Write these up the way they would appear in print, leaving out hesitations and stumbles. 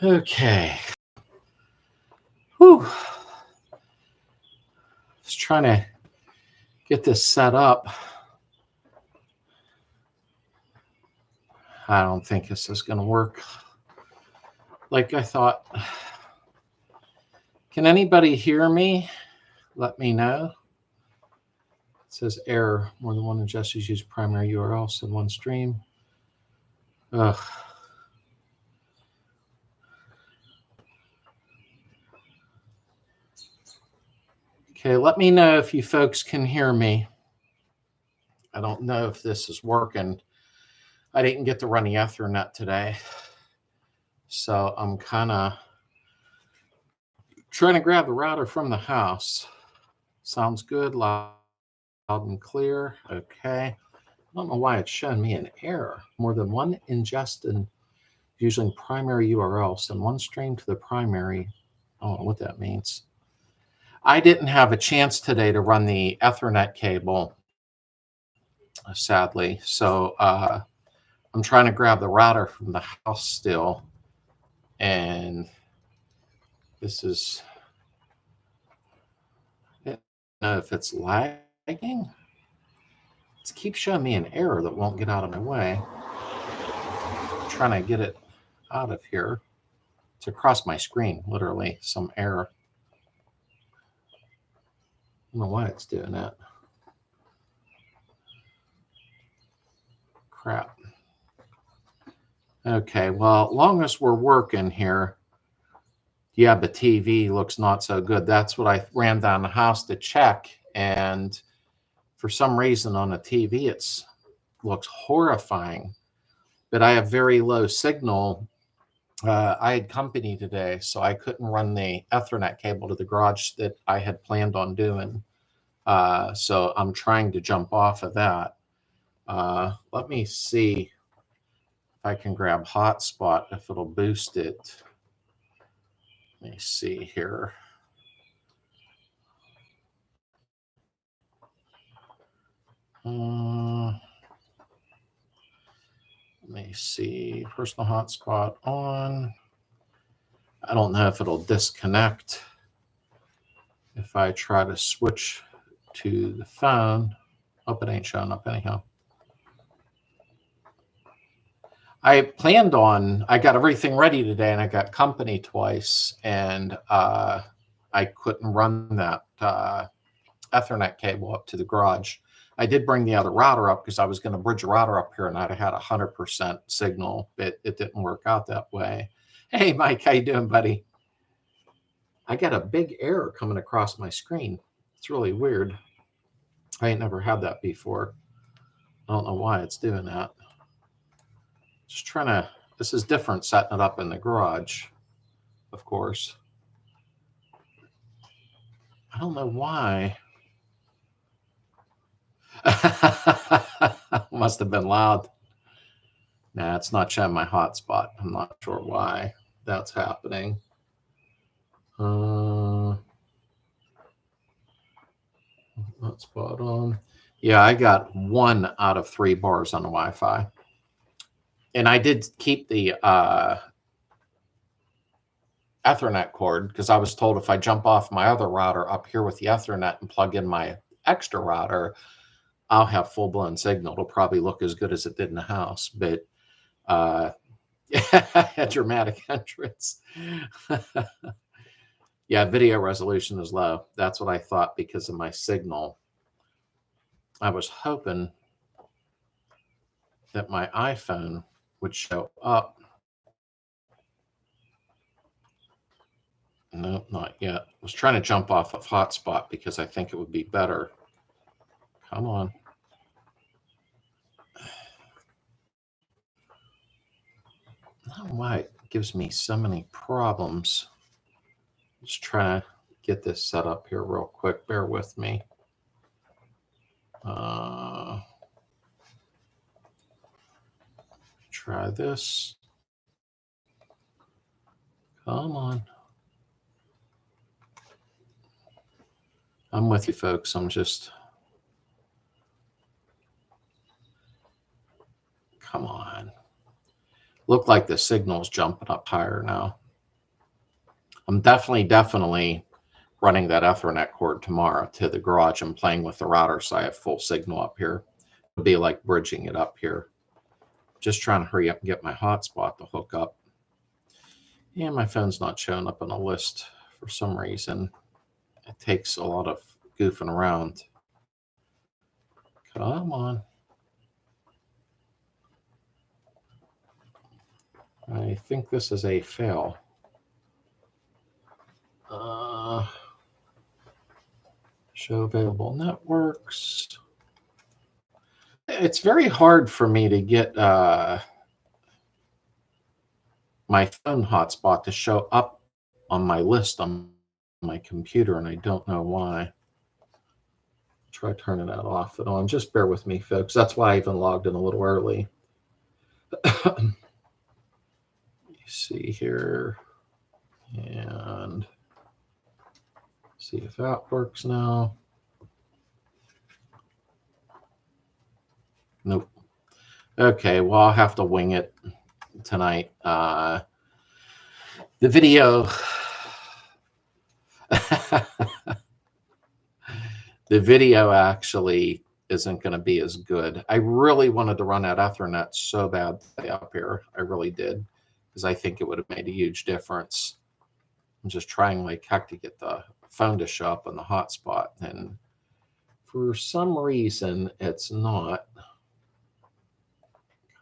Okay. Whew. Just trying to get this set up. I don't think this is going to work like I thought. Can anybody hear me? Let me know. It says error. More than one ingestors use primary URLs in one stream. Ugh. Okay, let me know if you folks can hear me. I don't know if this is working. I didn't get to run the Ethernet today, so I'm kind of trying to grab the router from the house. Sounds good, loud and clear. Okay. I don't know why it's showing me an error. More than one ingested using primary URL. Send one stream to the primary. I don't know what that means. I didn't have a chance today to run the Ethernet cable, sadly. So I'm trying to grab the router from the house still. And this is, I don't know if it's lagging. It keeps showing me an error that won't get out of my way. I'm trying to get it out of here. It's across my screen, literally, some error. I don't know why it's doing that. Crap. Okay, well, long as we're working here, yeah, the TV looks not so good. That's what I ran down the house to check, and for some reason on the TV, it looks horrifying. But I have very low signal. I had company today, so I couldn't run the Ethernet cable to the garage that I had planned on doing. So I'm trying to jump off of that. Let me see if I can grab hotspot, if it'll boost it. Let me see here. Let me see, personal hotspot on. I don't know if it'll disconnect if I try to switch to the phone. Oh, it ain't showing up anyhow. I planned on, I got everything ready today and I got company twice, and I couldn't run that Ethernet cable up to the garage. I did bring the other router up because I was going to bridge a router up here and I'd have had 100% signal, but it didn't work out that way. Hey, Mike, how you doing, buddy? I got a big error coming across my screen. It's really weird. I ain't never had that before. I don't know why it's doing that. Just trying to, this is different setting it up in the garage, of course. I don't know why. Must have been loud. Nah, it's not showing my hotspot. I'm not sure why that's happening. Hotspot on. Yeah, I got 1 out of 3 bars on the Wi-Fi. And I did keep the Ethernet cord because I was told if I jump off my other router up here with the Ethernet and plug in my extra router, I'll have full-blown signal. It'll probably look as good as it did in the house, but a dramatic entrance. Yeah, video resolution is low. That's what I thought because of my signal. I was hoping that my iPhone would show up. No, not yet. I was trying to jump off of hotspot because I think it would be better. Come on. I don't know why it gives me so many problems. Just trying to get this set up here real quick. Bear with me. Try this. Come on. I'm with you, folks. I'm just... Come on. Look like the signal's jumping up higher now. I'm definitely running that Ethernet cord tomorrow to the garage and playing with the router so I have full signal up here. It'll be like bridging it up here. Just trying to hurry up and get my hotspot to hook up. Yeah, my phone's not showing up on a list for some reason. It takes a lot of goofing around. Come on. I think this is a fail. Show available networks. It's very hard for me to get my phone hotspot to show up on my list on my computer, and I don't know why. Try turning that off and on. Just bear with me, folks. That's why I even logged in a little early. You see here, and see if that works now. Nope. Okay, well, I'll have to wing it tonight. The video the video actually isn't going to be as good. I really wanted to run that Ethernet so bad up here. I really did, because I think it would have made a huge difference. I'm just trying like heck to get the phone to show up on the hotspot, and for some reason it's not.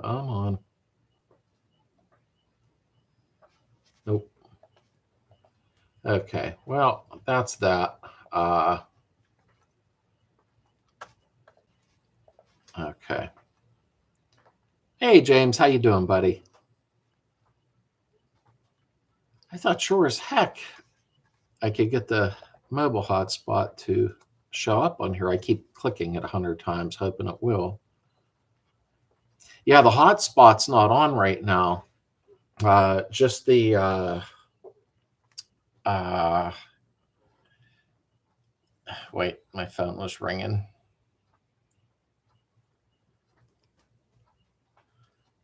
Come on. Nope. Okay, well, that's that. Okay. Hey, James, how you doing, buddy? I thought sure as heck I could get the mobile hotspot to show up on here. I keep clicking it 100 times, hoping it will. Yeah, the hotspot's not on right now. Just the wait, my phone was ringing.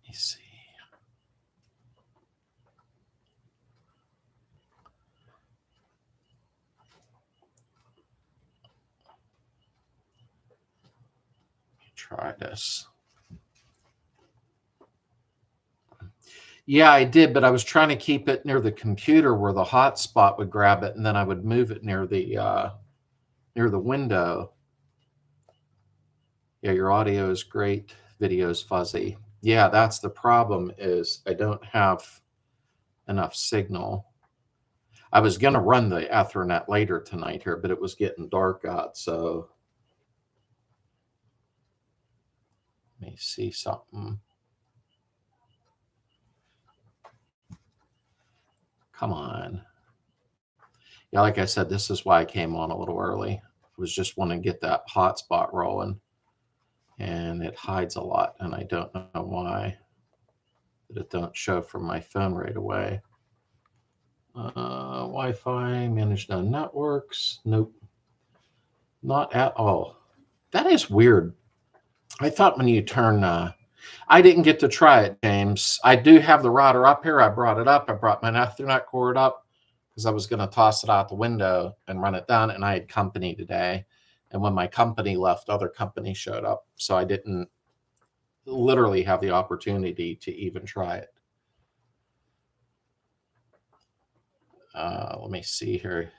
Let me see. Let me try this. Yeah, I did, but I was trying to keep it near the computer where the hotspot would grab it, and then I would move it near the window. Yeah, your audio is great. Video is fuzzy. Yeah, that's the problem, is I don't have enough signal. I was going to run the Ethernet later tonight here, but it was getting dark out, so let me see something. Come on. Yeah, like I said, this is why I came on a little early. I was just wanting to get that hotspot rolling, and it hides a lot, and I don't know why. But it don't show from my phone right away. Wi-Fi, manage no networks. Nope. Not at all. That is weird. I thought when you turn, I didn't get to try it, James. I do have the router up here. I brought it up. I brought my Ethernet cord up because I was going to toss it out the window and run it down. And I had company today. And when my company left, other companies showed up. So I didn't literally have the opportunity to even try it. Let me see here.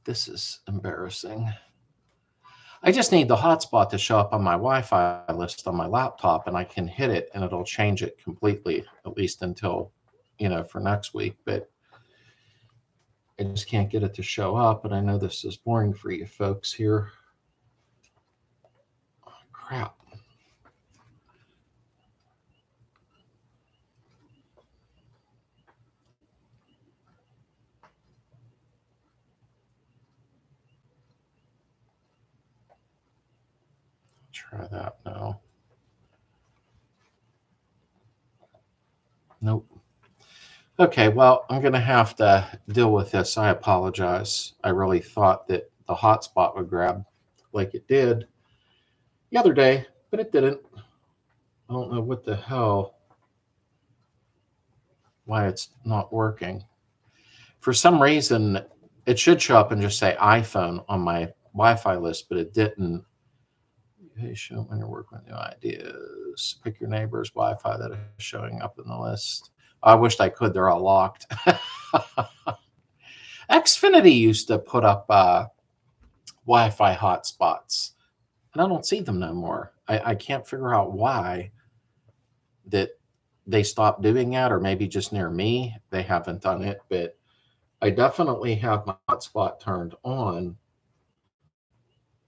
This is embarrassing. I just need the hotspot to show up on my Wi-Fi list on my laptop, and I can hit it and it'll change it completely, at least until, for next week. But I just can't get it to show up, and I know this is boring for you folks here. Oh, crap. Try that now. Nope. Okay, well, I'm going to have to deal with this. I apologize. I really thought that the hotspot would grab like it did. the other day, but it didn't. I don't know what the hell, why it's not working. For some reason, it should show up and just say iPhone on my Wi-Fi list, but it didn't. Hey, show when you're working with new ideas. Pick your neighbor's Wi-Fi that is showing up in the list. I wished I could. They're all locked. Xfinity used to put up Wi-Fi hotspots, and I don't see them no more. I can't figure out why that they stopped doing that, or maybe just near me they haven't done it. But I definitely have my hotspot turned on,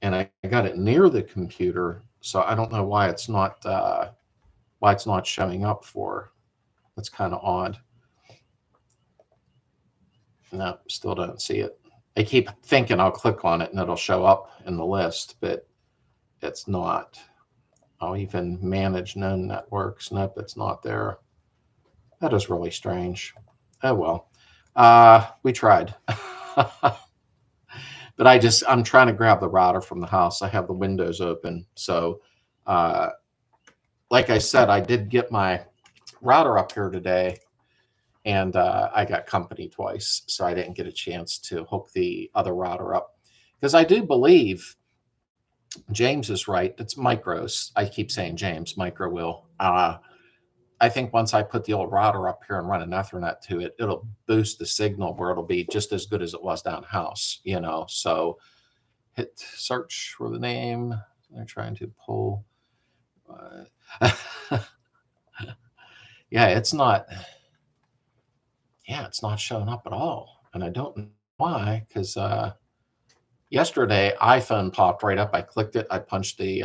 and I got it near the computer, so I don't know why it's not showing up for. That's kind of odd. No, still don't see it. I keep thinking I'll click on it and it'll show up in the list, but it's not. I'll even manage known networks. Nope, it's not there. That is really strange. Oh well. We tried. But I'm trying to grab the router from the house. I have the windows open. So like I said, I did get my router up here today, and I got company twice, so I didn't get a chance to hook the other router up. Because I do believe James is right. It's micros. I keep saying James, micro will. I think once I put the old router up here and run an Ethernet to it, it'll boost the signal where it'll be just as good as it was down house, you know. So hit search for the name. They're trying to pull. Yeah, it's not showing up at all. And I don't know why, because yesterday iPhone popped right up. I clicked it. I punched the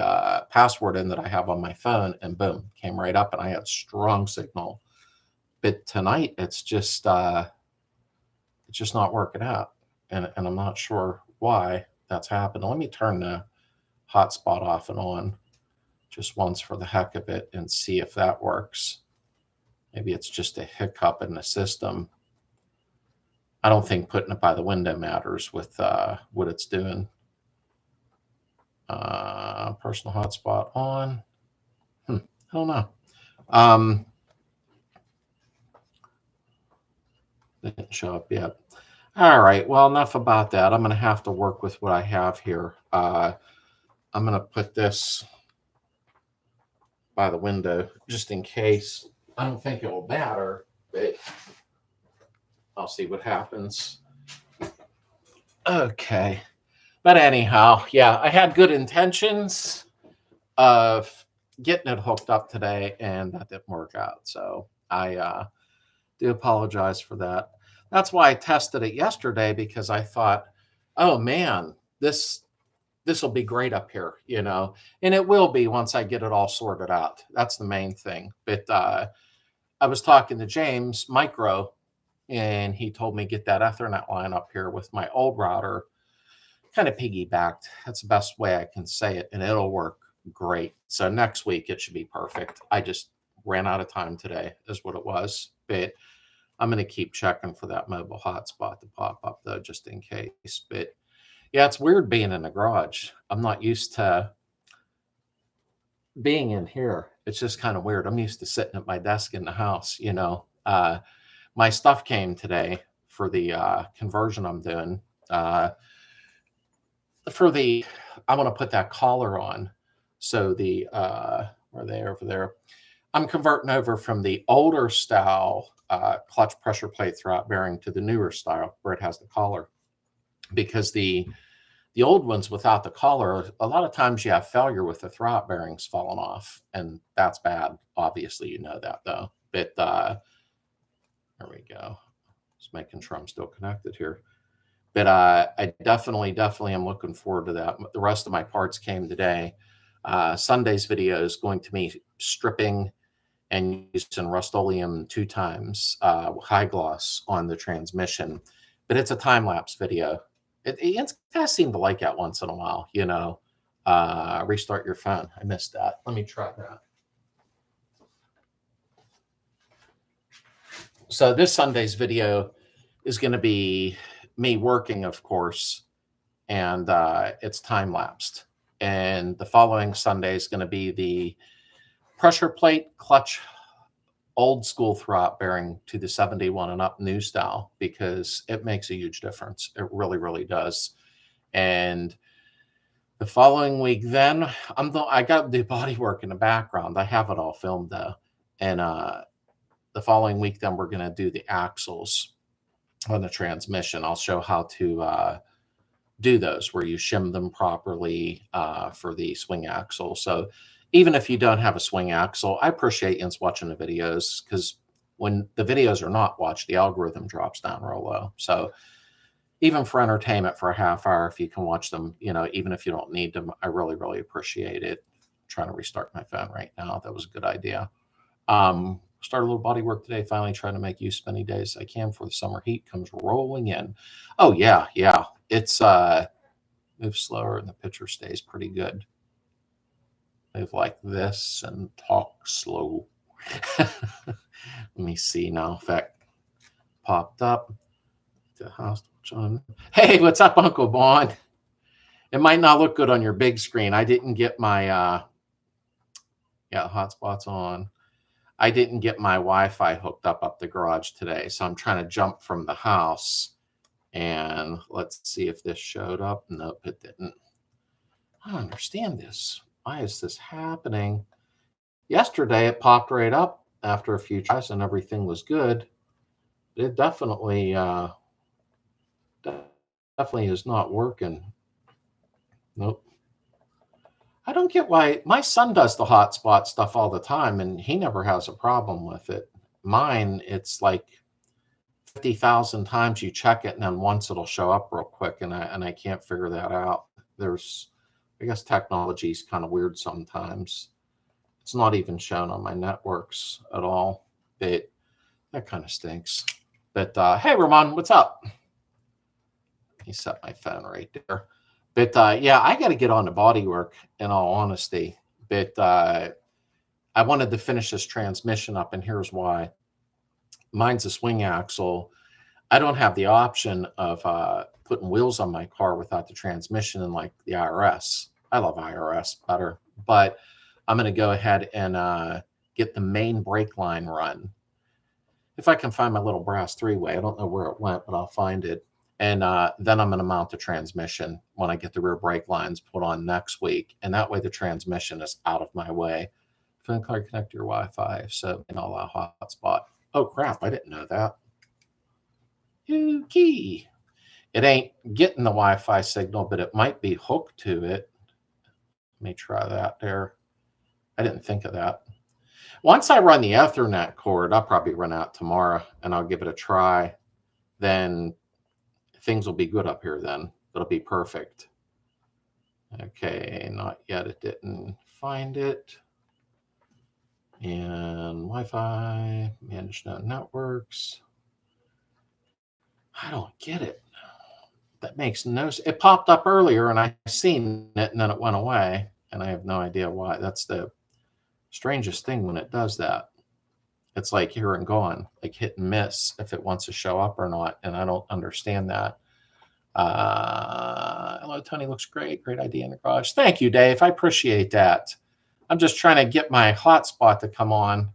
password in that I have on my phone, and boom, came right up, and I had strong signal. But tonight it's just not working out, and I'm not sure why that's happened. Let me turn the hotspot off and on just once for the heck of it and see if that works. Maybe it's just a hiccup in the system. I don't think putting it by the window matters with what it's doing. Personal hotspot on. I don't know. Didn't show up yet. All right. Well, enough about that. I'm going to have to work with what I have here. I'm going to put this by the window just in case. I don't think it will matter, but I'll see what happens. Okay. But anyhow, yeah, I had good intentions of getting it hooked up today, and that didn't work out. So I do apologize for that. That's why I tested it yesterday, because I thought, oh man, this will be great up here, you know, and it will be once I get it all sorted out. That's the main thing. But I was talking to James Micro, and he told me get that Ethernet line up here with my old router, kind of piggybacked. That's the best way I can say it, and it'll work great. So next week it should be perfect. I just ran out of time today is what it was, but I'm going to keep checking for that mobile hotspot to pop up though, just in case. But yeah, it's weird being in the garage. I'm not used to being in here. It's just kind of weird. I'm used to sitting at my desk in the house, you know. My stuff came today for the conversion I'm doing. I want to put that collar on. So where they over there? I'm converting over from the older style clutch pressure plate throughout bearing to the newer style where it has the collar, because the old ones without the collar, a lot of times you have failure with the throwout bearings falling off, and that's bad. Obviously, you know that though. But there we go. Just making sure I'm still connected here. But I definitely am looking forward to that. The rest of my parts came today. Sunday's video is going to be stripping and using Rust-Oleum 2 times high gloss on the transmission. But it's a time-lapse video. It guys seem to like that once in a while, you know. Restart your phone. I missed that. Let me try that. So this Sunday's video is going to be me working, of course, and it's time-lapsed. And the following Sunday is going to be the pressure plate clutch old school throw bearing to the 71 and up new style, because it makes a huge difference. It really, really does. And the following week, then I got the body work in the background. I have it all filmed though. And the following week, then we're going to do the axles on the transmission. I'll show how to do those, where you shim them properly for the swing axle. So even if you don't have a swing axle, I appreciate you watching the videos, because when the videos are not watched, the algorithm drops down real low. So even for entertainment for a half hour, if you can watch them, even if you don't need them, I really, really appreciate it. I'm trying to restart my phone right now. That was a good idea. Start a little body work today, finally trying to make use of many days I can before the summer heat comes rolling in. Oh, yeah. It's move slower and the picture stays pretty good. Move like this and talk slow. Let me see now if that popped up. The house. Hey, what's up, Uncle Bond? It might not look good on your big screen. I didn't get my hotspot's on. I didn't get my Wi-Fi hooked up the garage today, so I'm trying to jump from the house. And let's see if this showed up. Nope, it didn't. I don't understand this. Why is this happening? Yesterday, it popped right up after a few tries and everything was good. It definitely is not working. Nope. I don't get why. My son does the hotspot stuff all the time, and he never has a problem with it. Mine, it's like 50,000 times you check it, and then once it'll show up real quick, and I can't figure that out. I guess technology is kind of weird sometimes. It's not even shown on my networks at all. But that kind of stinks. But hey, Ramon, what's up? Let me set my phone right there. But yeah, I got to get on the body work, in all honesty. But I wanted to finish this transmission up, and here's why. Mine's a swing axle. I don't have the option of putting wheels on my car without the transmission, and like the IRS. I love IRS better, but I'm going to go ahead and get the main brake line run. If I can find my little brass three-way, I don't know where it went, but I'll find it. And then I'm going to mount the transmission when I get the rear brake lines put on next week. And that way the transmission is out of my way. Phone card, connect to your Wi-Fi, so and allow hotspot. Oh, crap, I didn't know that. Okay. It ain't getting the Wi-Fi signal, but it might be hooked to it. Let me try that there. I didn't think of that. Once I run the Ethernet cord, I'll probably run out tomorrow, and I'll give it a try. Then things will be good up here then. It'll be perfect. Okay, not yet. It didn't find it. And Wi-Fi, manage networks. I don't get it. That makes no sense. It popped up earlier and I seen it and then it went away. And I have no idea why. That's the strangest thing when it does that. It's like here and gone, like hit and miss if it wants to show up or not. And I don't understand that. Hello, Tony. Looks great. Great idea in the garage. Thank you, Dave. I appreciate that. I'm just trying to get my hotspot to come on,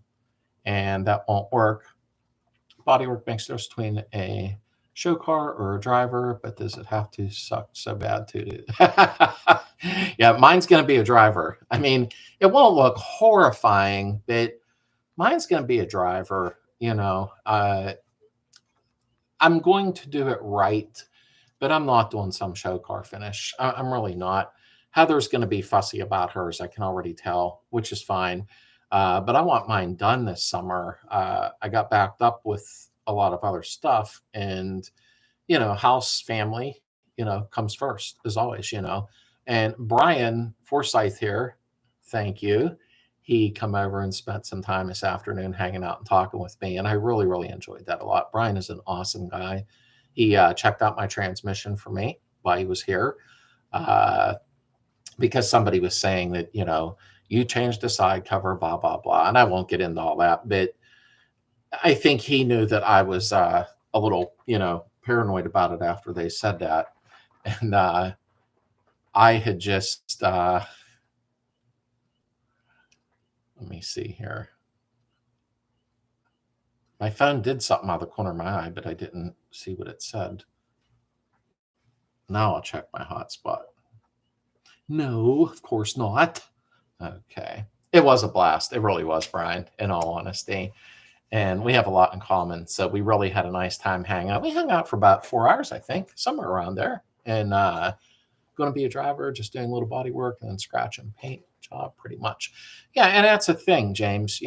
and that won't work. Bodywork makes difference between a show car or a driver, but does it have to suck so bad to? Yeah, mine's going to be a driver. I mean, it won't look horrifying, but mine's going to be a driver. I'm going to do it right, but I'm not doing some show car finish. I'm really not. Heather's going to be fussy about hers. I can already tell, which is fine. But I want mine done this summer. I got backed up with a lot of other stuff, and, house family, comes first as always, and Brian Forsyth here. Thank you. He come over and spent some time this afternoon hanging out and talking with me. And I really, really enjoyed that a lot. Brian is an awesome guy. He checked out my transmission for me while he was here. Because somebody was saying that, you changed the side cover, blah, blah, blah. And I won't get into all that, but I think he knew that I was a little, paranoid about it after they said that. And I had just, let me see here. My phone did something out of the corner of my eye, but I didn't see what it said. Now I'll check my hotspot. No, of course not. Okay. It was a blast. It really was, Brian, in all honesty. And we have a lot in common. So we really had a nice time hanging out. We hung out for about 4 hours, I think, somewhere around there. And going to be a driver, just doing a little body work and then scratch and paint job pretty much. Yeah, and that's a thing, James.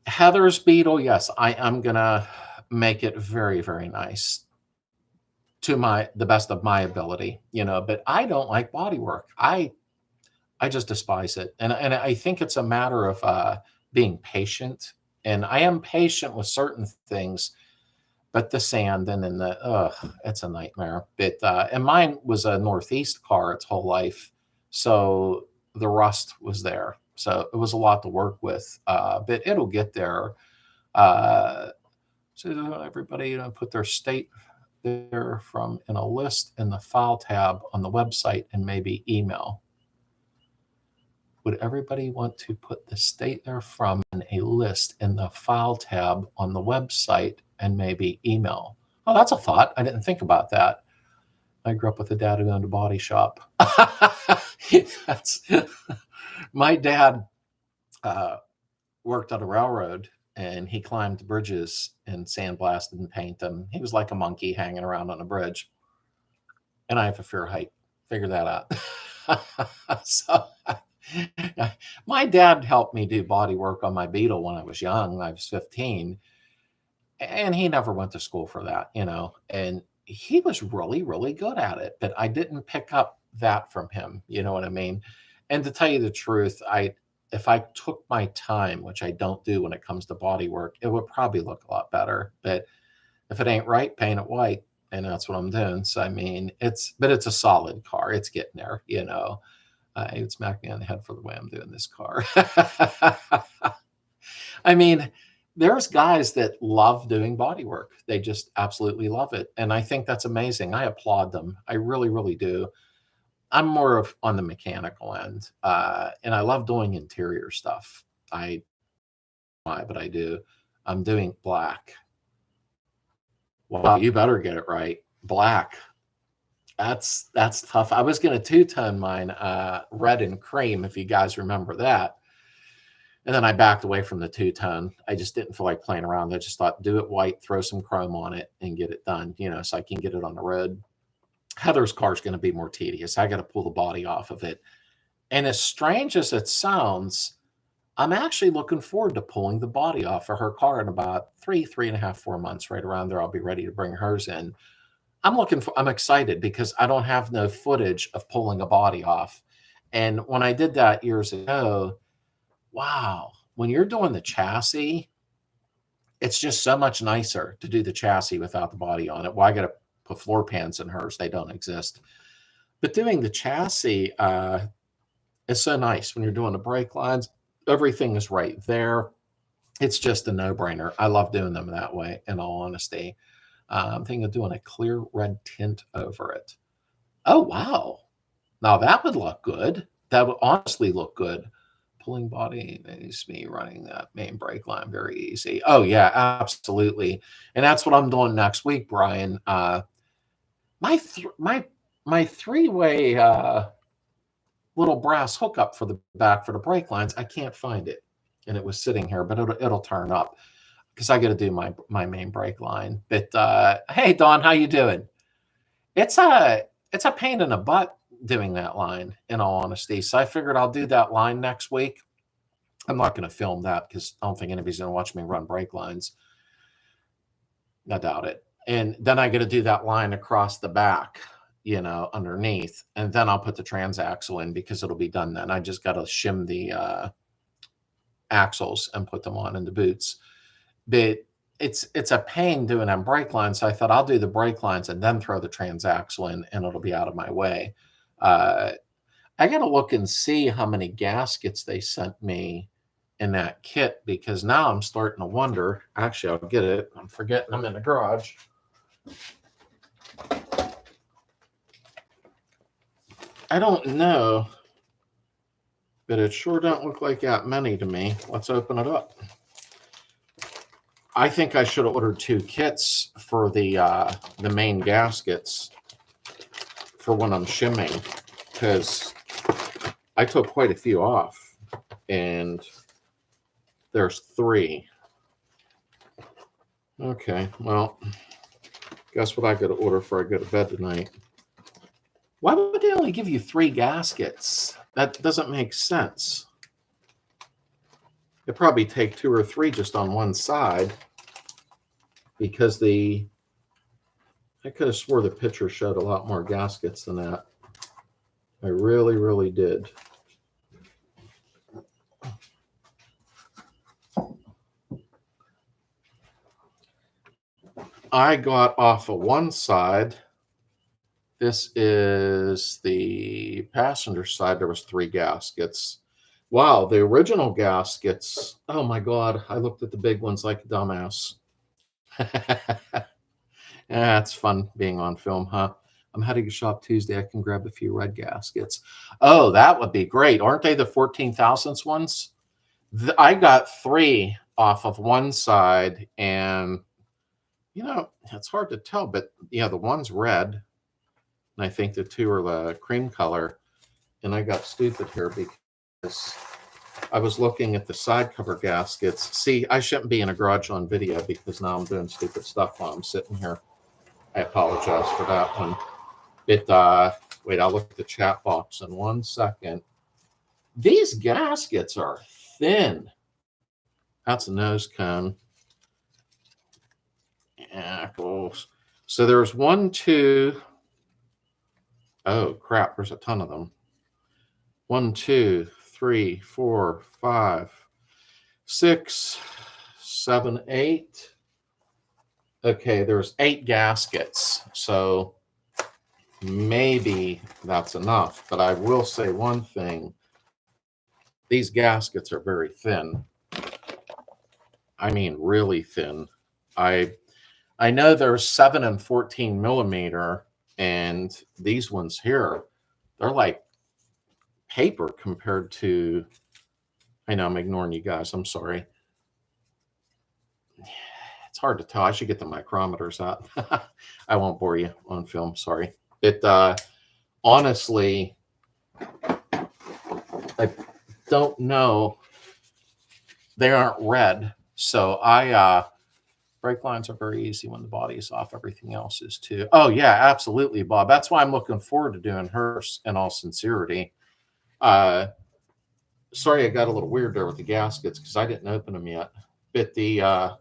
Heather's Beetle, yes, I am gonna make it very, very nice to the best of my ability, but I don't like body work. I just despise it. And I think it's a matter of being patient. And I am patient with certain things, but the sand and then it's a nightmare. But and mine was a Northeast car its whole life. So the rust was there. So it was a lot to work with. But it'll get there. So everybody put their state there from in a list in the file tab on the website and maybe email. Would everybody want to put the state they're from in a list in the file tab on the website and maybe email? Oh, that's a thought. I didn't think about that. I grew up with a dad who owned a body shop. My dad worked on a railroad, and he climbed bridges and sandblasted and painted them. He was like a monkey hanging around on a bridge. And I have a fear of height. Figure that out. So my dad helped me do body work on my Beetle when I was young. I was 15. And he never went to school for that, and he was really, really good at it. But I didn't pick up that from him. You know what I mean? And to tell you the truth, if I took my time, which I don't do when it comes to body work, it would probably look a lot better. But if it ain't right, paint it white. And that's what I'm doing. So, I mean, it's a solid car. It's getting there, It would smack me on the head for the way I'm doing this car. I mean, there's guys that love doing body work. They just absolutely love it. And I think that's amazing. I applaud them. I really, really do. I'm more of on the mechanical end. And I love doing interior stuff. But I do. I'm doing black. Wow, you better get it right. Black. That's tough. I was going to two-tone mine red and cream, if you guys remember that. And then I backed away from the two-tone. I just didn't feel like playing around. I just thought, do it white, throw some chrome on it, and get it done, so I can get it on the road. Heather's car is going to be more tedious. I got to pull the body off of it. And as strange as it sounds, I'm actually looking forward to pulling the body off of her car in about 3.5, 4 months, right around there. I'll be ready to bring hers in. I'm excited because I don't have no footage of pulling a body off. And when I did that years ago, wow, when you're doing the chassis, it's just so much nicer to do the chassis without the body on it. Well, I got to put floor pans in hers. They don't exist. But doing the chassis is so nice when you're doing the brake lines. Everything is right there. It's just a no-brainer. I love doing them that way, in all honesty. I'm thinking of doing a clear red tint over it. Oh, wow. Now that would look good. That would honestly look good. Pulling body makes me running that main brake line very easy. Oh, yeah, absolutely. And that's what I'm doing next week, Brian. My three-way little brass hookup for the back for the brake lines, I can't find it. And it was sitting here, but it'll turn up because I got to do my main brake line. But hey, Dawn, how you doing? It's a pain in the butt doing that line, in all honesty. So I figured I'll do that line next week. I'm not going to film that because I don't think anybody's going to watch me run brake lines. I doubt it. And then I got to do that line across the back, underneath. And then I'll put the transaxle in because it'll be done then. I just got to shim the axles and put them on in the boots. But it's a pain doing them brake lines. So I thought I'll do the brake lines and then throw the transaxle in, and it'll be out of my way. I got to look and see how many gaskets they sent me in that kit, because now I'm starting to wonder. Actually, I'll get it. I'm forgetting I'm in the garage. I don't know, but it sure don't look like that many to me. Let's open it up. I think I should have ordered 2 kits for the main gaskets for when I'm shimming, because I took quite a few off, and there's 3. Okay, well, guess what I got to order before I go to bed tonight? Why would they only give you 3 gaskets? That doesn't make sense. It'd probably take 2 or 3 just on one side, because I could have swore the picture showed a lot more gaskets than that. I really, really did. I got off of one side. This is the passenger side. There was 3 gaskets. Wow, the original gaskets. Oh my God, I looked at the big ones like a dumbass. Yeah, it's fun being on film, huh? I'm heading to shop Tuesday. I can grab a few red gaskets. Oh, that would be great. Aren't they the 14 thousandths ones? I got 3 off of one side, and it's hard to tell, but yeah, the one's red, and I think the 2 are the cream color. And I got stupid here because I was looking at the side cover gaskets. See, I shouldn't be in a garage on video because now I'm doing stupid stuff while I'm sitting here. I apologize for that one. Wait, I'll look at the chat box in 1 second. These gaskets are thin. That's a nose cone. Yeah, cool. So there's 1, 2. Oh crap, there's a ton of them. 1, 2, 3, 4, 5, 6, 7, 8. Okay, there's 8 gaskets. So maybe that's enough. But I will say one thing. These gaskets are very thin. I mean, really thin. I know there's 7 and 14 millimeter, and these ones here, they're like paper compared to, I know I'm ignoring you guys. I'm sorry. It's hard to tell. I should get the micrometers out. I won't bore you on film. Sorry. Honestly, I don't know. They aren't red. So brake lines are very easy when the body is off. Everything else is too. Oh yeah, absolutely, Bob. That's why I'm looking forward to doing hers in all sincerity. Sorry, I got a little weird there with the gaskets because I didn't open them yet. But the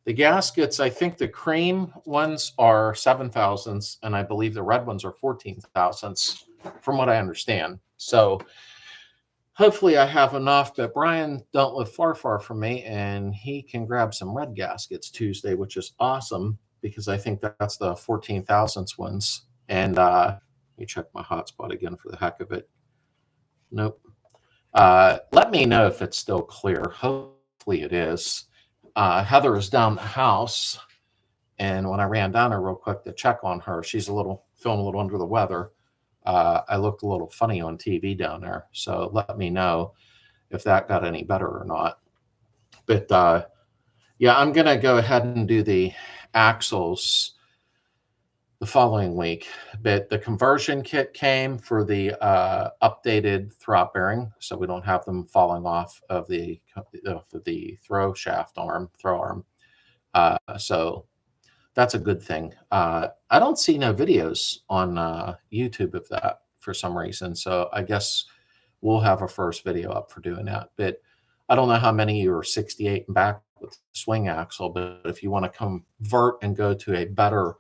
gaskets, I think the cream ones are 7 thousandths, and I believe the red ones are 14 thousandths, from what I understand. So hopefully I have enough, but Brian don't live far from me, and he can grab some red gaskets Tuesday, which is awesome because I think that's the 14 thousandths ones. And let me check my hotspot again for the heck of it. Nope. Let me know if it's still clear. Hopefully it is. Heather is down the house, and when I ran down there real quick to check on her, she's feeling a little under the weather. I looked a little funny on TV down there, so let me know if that got any better or not. But yeah, I'm gonna go ahead and do the axles the following week. But the conversion kit came for the updated throw bearing, so we don't have them falling off of the throw arm. So that's a good thing. I don't see no videos on YouTube of that for some reason. So I guess we'll have a first video up for doing that. But I don't know how many of you are 68 and back with swing axle, but if you want to convert and go to a better,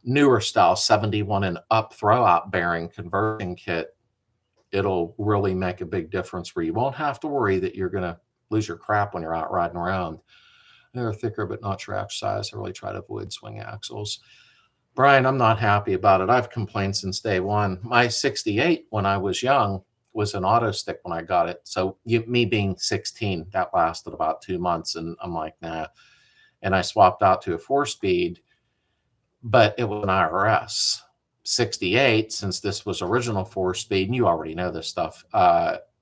newer style 71 and up throw out bearing conversion kit, it'll really make a big difference where you won't have to worry that you're going to lose your crap when you're out riding around. They're thicker, but not track size. I really try to avoid swing axles. Brian, I'm not happy about it. I've complained since day one. My 68, when I was young, was an auto stick when I got it. So me being 16, that lasted about 2 months, and I'm like, nah. And I swapped out to a 4-speed, but it was an IRS. 68, since this was original 4-speed, and you already know this stuff,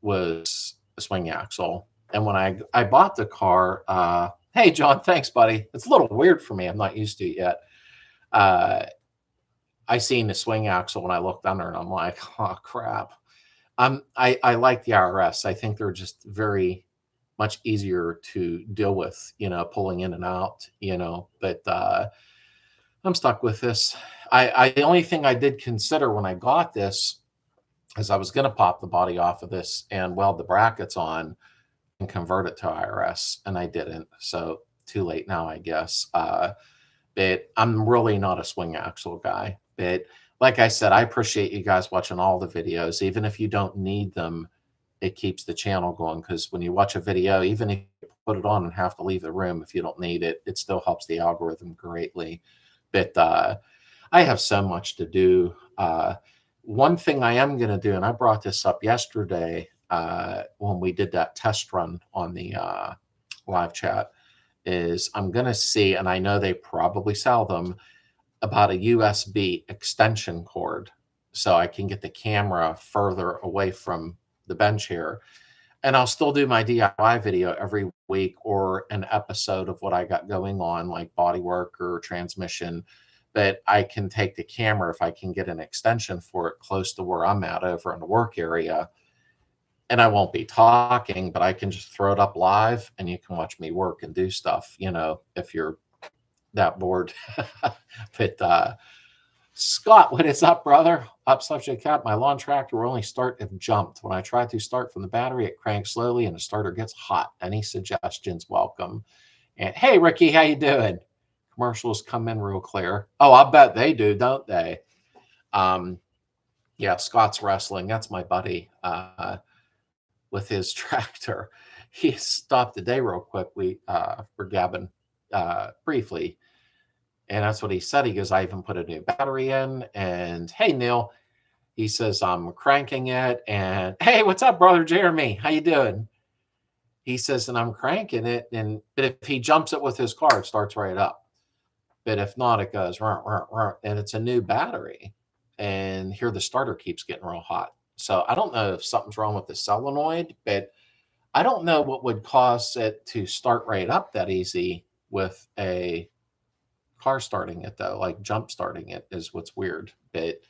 was a swing axle. And when I bought the car, hey, John, thanks, buddy. It's a little weird for me. I'm not used to it yet. I seen the swing axle when I looked under, and I'm like, oh, crap. I like the RS. I think they're just very much easier to deal with, pulling in and out, but I'm stuck with this. The only thing I did consider when I got this is I was going to pop the body off of this and weld the brackets on and convert it to IRS, and I didn't. So too late now, I guess. But I'm really not a swing axle guy. But like I said, I appreciate you guys watching all the videos. Even if you don't need them, it keeps the channel going, because when you watch a video, even if you put it on and have to leave the room if you don't need it, it still helps the algorithm greatly. But I have so much to do. One thing I am going to do, and I brought this up yesterday when we did that test run on the live chat, is I'm going to see, and I know they probably sell them, about a USB extension cord so I can get the camera further away from the bench here. And I'll still do my DIY video every week, or an episode of what I got going on, like bodywork or transmission. But I can take the camera, if I can get an extension for it close to where I'm at over in the work area, and I won't be talking, but I can just throw it up live and you can watch me work and do stuff, if you're that bored. But Scott, what is up, brother? Up subject cap. My lawn tractor will only start if jumped. When I try to start from the battery, it cranks slowly and the starter gets hot. Any suggestions? Welcome. And hey, Ricky, how you doing? Commercials come in real clear. Oh, I bet they do, don't they? Yeah, Scott's Wrestling. That's my buddy with his tractor. He stopped today real quick. We were gabbing briefly. And that's what he said. He goes, I even put a new battery in. And hey, Neil, he says, I'm cranking it. And hey, what's up, brother Jeremy? How you doing? He says, and I'm cranking it. But if he jumps it with his car, it starts right up. But if not, it goes, rah, rah, rah, and it's a new battery. And here the starter keeps getting real hot. So I don't know if something's wrong with the solenoid, but I don't know what would cause it to start right up that easy with a car starting it, though. Like jump starting it is what's weird. But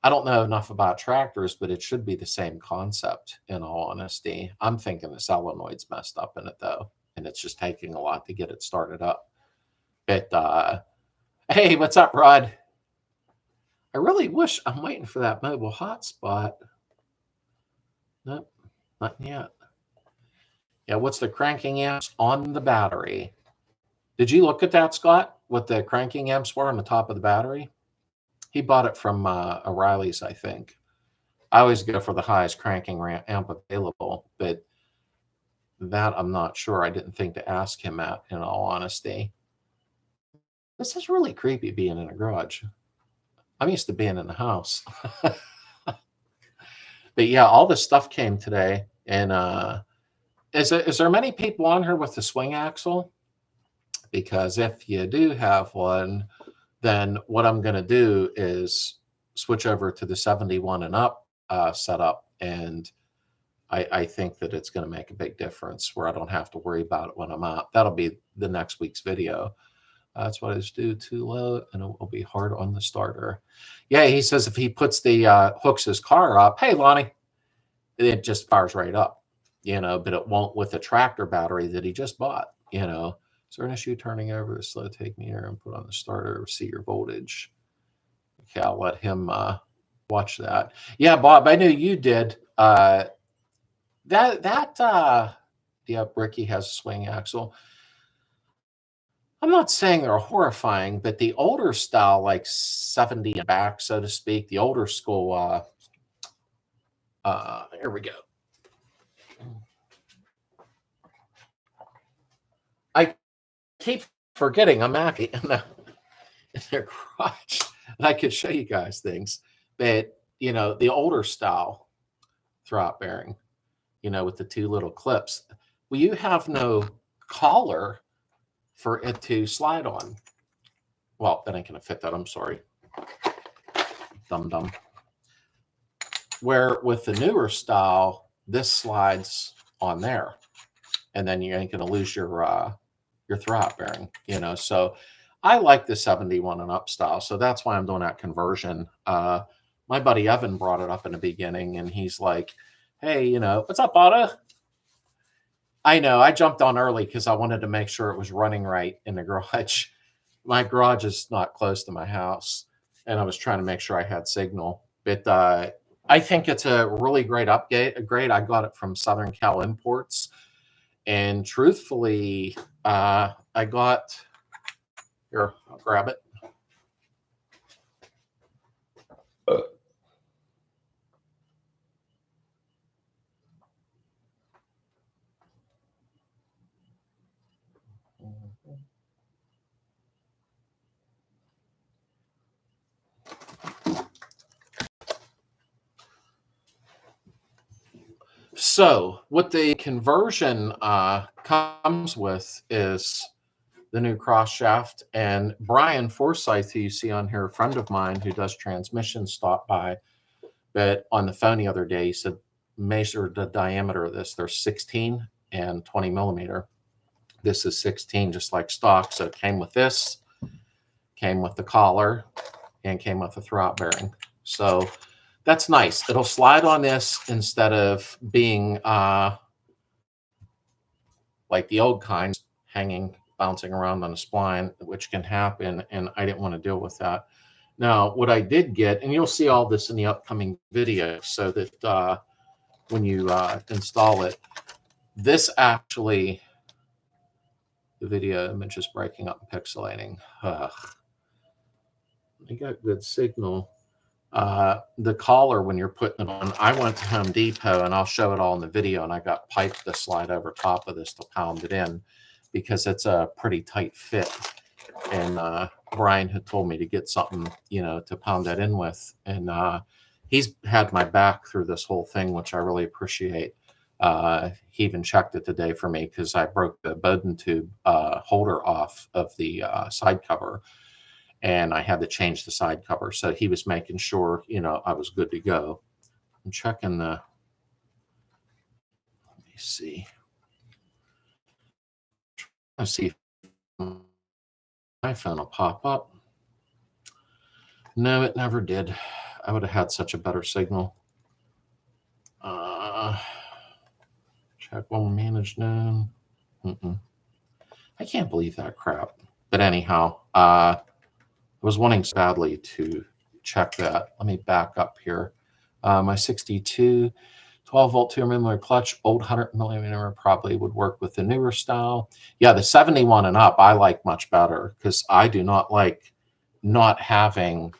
I don't know enough about tractors, but it should be the same concept, in all honesty. I'm thinking the solenoid's messed up in it, though, and it's just taking a lot to get it started up. But hey, what's up, Rod? I really wish, I'm waiting for that mobile hotspot. Nope, not yet. Yeah, what's the cranking amps on the battery? Did you look at that, Scott, what the cranking amps were on the top of the battery? He bought it from O'Reilly's, I think. I always go for the highest cranking amp available, but that I'm not sure. I didn't think to ask him that, in all honesty. This is really creepy being in a garage. I'm used to being in the house. But yeah, all this stuff came today. And is there many people on here with the swing axle? Because if you do have one, then what I'm going to do is switch over to the 71 and up setup. And I think that it's going to make a big difference where I don't have to worry about it when I'm out. That'll be the next week's video. That's what I just do, too low, and it will be hard on the starter. Yeah, he says if he puts the hooks his car up, hey, Lonnie, it just fires right up, but it won't with the tractor battery that he just bought, Is there an issue turning over the slow take meter and put on the starter, see your voltage? Okay, I'll let him watch that. Yeah, Bob, I knew you did. Yeah, Ricky has a swing axle. I'm not saying they're horrifying, but the older style, like 70 and back, so to speak, the older school, here we go. I keep forgetting I'm actually in their garage, and I could show you guys things. But, the older style throw-out bearing, with the two little clips. Well, you have no collar for it to slide on. Well, that ain't going to fit that. I'm sorry. dum-dum. Where with the newer style, this slides on there, and then you ain't going to lose your throwout bearing, you know. So I like the 71 and up style. So that's why I'm doing that conversion. My buddy Evan brought it up in the beginning, and he's like, hey, you know, what's up, Otto? I know, I jumped on early because I wanted to make sure it was running right in the garage. My garage is not close to my house, and I was trying to make sure I had signal. But I think it's a really great upgrade. I got it from Southern Cal Imports. And truthfully, I got, here, I'll grab it. So what the conversion comes with is the new cross shaft. And Brian Forsyth, who you see on here, a friend of mine who does transmission, stopped by. But on the phone the other day, he said, measure the diameter of this. They're 16 and 20 millimeter. This is 16, just like stock. So it came with this, came with the collar, and came with the throwout bearing. So that's nice. It'll slide on this instead of being like the old kind, hanging, bouncing around on the spline, which can happen. And I didn't want to deal with that. Now, what I did get, and you'll see all this in the upcoming video, so that when you install it, this actually, the video image is breaking up and pixelating. I got good signal. The collar, when you're putting it on, I went to Home Depot, and I'll show it all in the video, and I got pipe to slide over top of this to pound it in because it's a pretty tight fit. And Brian had told me to get something, you know, to pound that in with. And he's had my back through this whole thing, which I really appreciate. He even checked it today for me because I broke the Bowden tube holder off of the side cover, and I had to change the side cover. So he was making sure, you know, I was good to go. I'm checking the, let me see. Let's see if my phone will pop up. No, it never did. I would have had such a better signal. Check while managed known. I can't believe that crap. But anyhow, I was wanting badly to check that. Let me back up here. My 62 12-volt 2mm clutch, old 100mm probably would work with the newer style. Yeah, the 71 and up I like much better because I do not like not having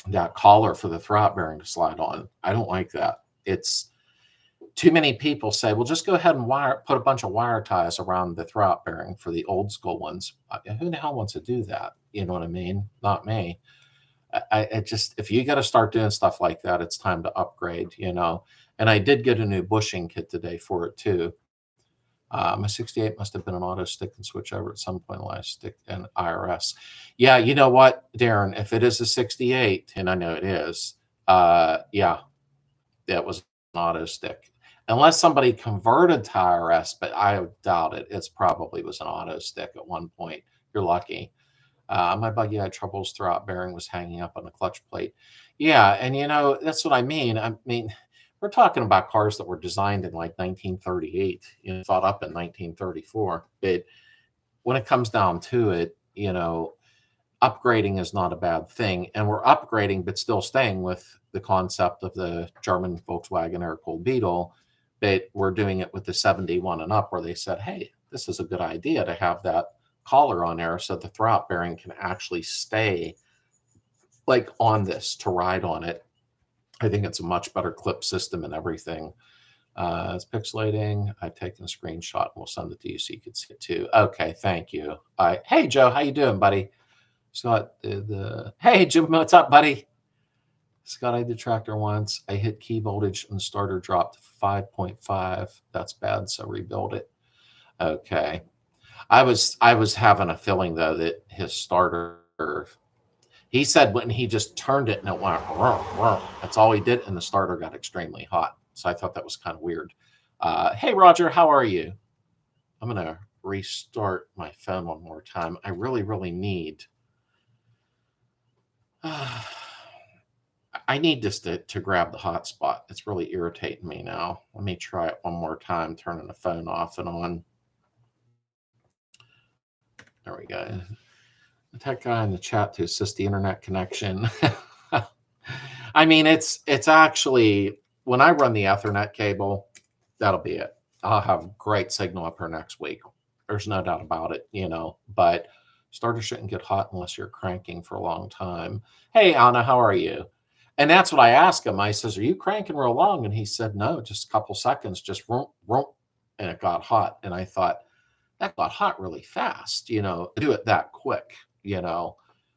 that collar for the throwout bearing to slide on. I don't like that. It's too many people say, well, just go ahead and put a bunch of wire ties around the throwout bearing for the old school ones. Who the hell wants to do that? You know what I mean? Not me. I just, if you got to start doing stuff like that, it's time to upgrade, you know. And I did get a new bushing kit today for it too. My 68 must have been an auto stick and switch over at some point in last stick and IRS. Yeah, you know what, Darren, if it is a 68, and I know it is, yeah, that was an auto stick. Unless somebody converted to IRS, but I doubt it. It's probably was an auto stick at one point. You're lucky. My buggy had troubles. Throwout bearing was hanging up on the clutch plate. Yeah, and you know, that's what I mean. I mean, we're talking about cars that were designed in like 1938, you know, thought up in 1934. But when it comes down to it, you know, upgrading is not a bad thing. And we're upgrading, but still staying with the concept of the German Volkswagen air-cooled Beetle. But we're doing it with the 71 and up, where they said, hey, this is a good idea to have that collar on there so the throwout bearing can actually stay like on this to ride on it. I think it's a much better clip system and everything. It's pixelating. I've taken a screenshot and we'll send it to you so you can see it too. Okay, thank you. Hey, Joe, how you doing, buddy? Scott, hey, Jim, what's up, buddy? Scott, I did tractor once. I hit key voltage and the starter dropped 5.5. That's bad, so rebuild it. Okay. I was having a feeling, though, that his starter, He said when he just turned it and it went, rum, rum. That's all he did, and the starter got extremely hot. So I thought that was kind of weird. Hey, Roger, how are you? I'm going to restart my phone one more time. I really, really need... I need this to grab the hotspot. It's really irritating me now. Let me try it one more time, turning the phone off and on. There we go. The tech guy in the chat to assist the internet connection. I mean, it's actually, when I run the Ethernet cable, that'll be it. I'll have great signal up here next week. There's no doubt about it, you know, but starter shouldn't get hot unless you're cranking for a long time. Hey, Anna, how are you? And that's what I asked him. I says, are you cranking real long? And he said, no, just a couple seconds, just vroom, vroom, and it got hot. And I thought, that got hot really fast, you know, do it that quick, you know.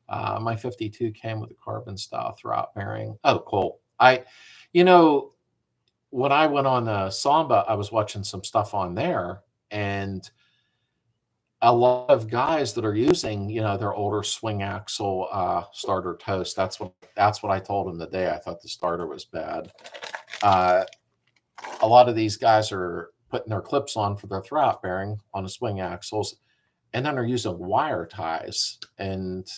My 52 came with a carbon style throughout bearing. Oh, cool. You know, when I went on Samba, I was watching some stuff on there, and a lot of guys that are using, you know, their older swing axle starter toast. That's what I told them the day I thought the starter was bad. A lot of these guys are putting their clips on for their throwout bearing on the swing axles, and then they're using wire ties. And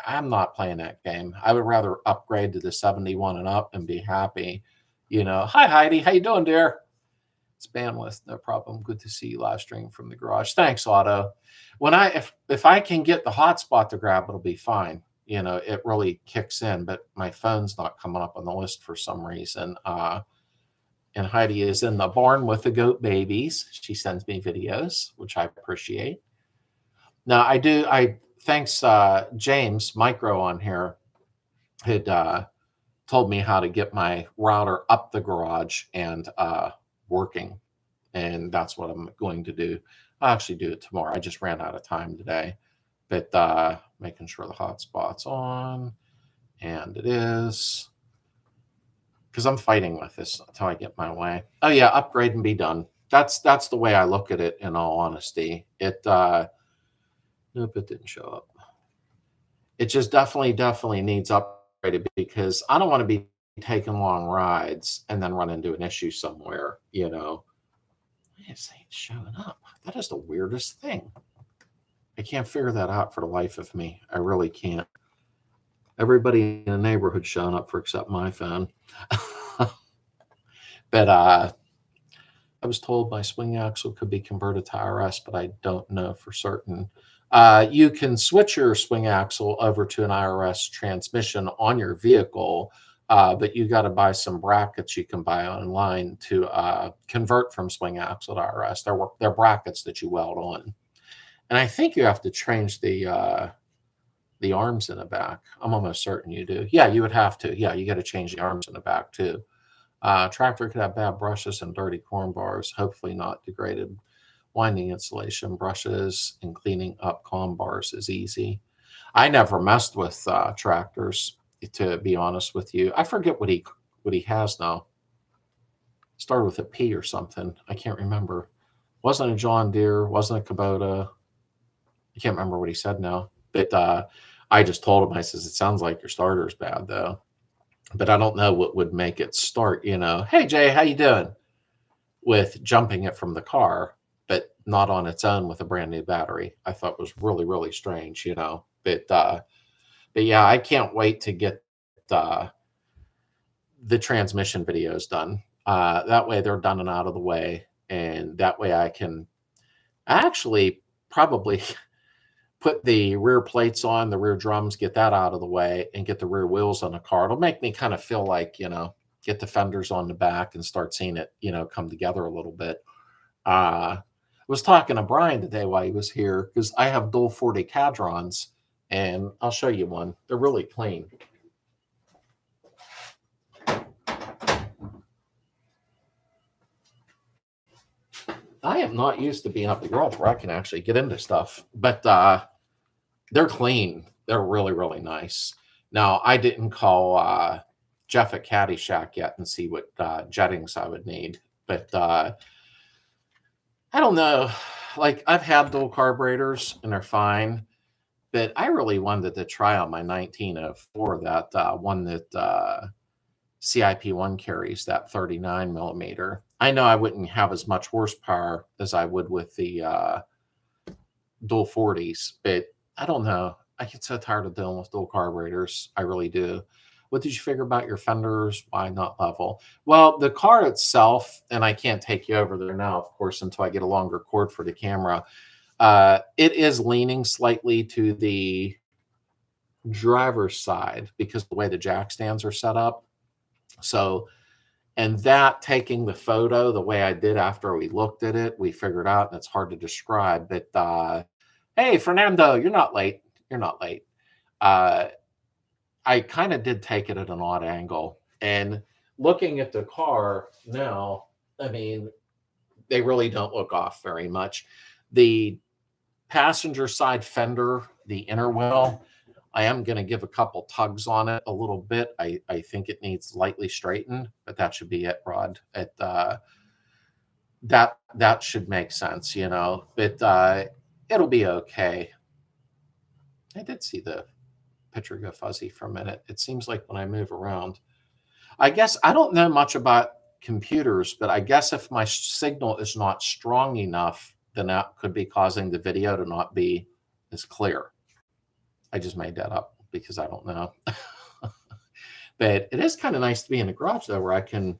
I'm not playing that game. I would rather upgrade to the 71 and up and be happy. You know, hi Heidi, how you doing, dear? It's bandwidth, no problem. Good to see you live stream from the garage. Thanks, Otto. When if I can get the hotspot to grab, it'll be fine. You know, it really kicks in, but my phone's not coming up on the list for some reason. And Heidi is in the barn with the goat babies. She sends me videos, which I appreciate. Now thanks, James Micro on here had told me how to get my router up the garage and working. And that's what I'm going to do. I'll actually do it tomorrow. I just ran out of time today. But making sure the hotspot's on. And it is. Because I'm fighting with this until I get my way. Oh, yeah, upgrade and be done. That's the way I look at it, in all honesty. Nope, it didn't show up. It just definitely needs upgraded, because I don't want to be taking long rides and then run into an issue somewhere, you know. It's showing up. That is the weirdest thing. I can't figure that out for the life of me. I really can't. Everybody in the neighborhood showing up for except my phone. But I was told my swing axle could be converted to IRS, but I don't know for certain. You can switch your swing axle over to an IRS transmission on your vehicle, but you got to buy some brackets you can buy online to convert from swing axle to IRS. They're brackets that you weld on. And I think you have to change the arms in the back. I'm almost certain you do. Yeah, you would have to. Yeah, you got to change the arms in the back too. Tractor could have bad brushes and dirty corn bars, hopefully not degraded winding insulation. Brushes and cleaning up corn bars is easy. I never messed with tractors, to be honest with you. I forget what he has now. Started with a P or something. I can't remember. Wasn't a John Deere, wasn't a Kubota. I can't remember what he said now. But I just told him, I says, it sounds like your starter's bad though. But I don't know what would make it start, you know. Hey, Jay, how you doing? With jumping it from the car, but not on its own with a brand new battery. I thought was really, really strange, you know. But yeah, I can't wait to get the transmission videos done. That way they're done and out of the way. And that way I can actually probably put the rear plates on, the rear drums, get that out of the way, and get the rear wheels on the car. It'll make me kind of feel like, you know, get the fenders on the back and start seeing it, you know, come together a little bit. I was talking to Brian today while he was here, because I have dual 40 Cadrons, and I'll show you one. They're really clean. I am not used to being up the garage where I can actually get into stuff, but they're clean. They're really, really nice. Now, I didn't call Jeff at Caddyshack yet and see what jettings I would need, but I don't know. Like, I've had dual carburetors and they're fine, but I really wanted to try on my 1904, that one that CIP1 carries, that 39 millimeter. I know I wouldn't have as much horsepower as I would with the dual 40s, but I don't know. I get so tired of dealing with dual carburetors. I really do. What did you figure about your fenders? Why not level? Well, the car itself, and I can't take you over there now, of course, until I get a longer cord for the camera. It is leaning slightly to the driver's side because of the way the jack stands are set up. So, and that taking the photo the way I did after we looked at it, we figured out, and it's hard to describe, but hey, Fernando, you're not late. You're not late. I kind of did take it at an odd angle. And looking at the car now, I mean, they really don't look off very much. The passenger side fender, the inner wheel, I am going to give a couple tugs on it a little bit. I think it needs lightly straightened, but that should be it, Rod. That should make sense, you know. But it'll be okay. I did see the picture go fuzzy for a minute. It seems like when I move around, I guess I don't know much about computers, but I guess if my signal is not strong enough, then that could be causing the video to not be as clear. I just made that up because I don't know. But it is kind of nice to be in the garage though, where I can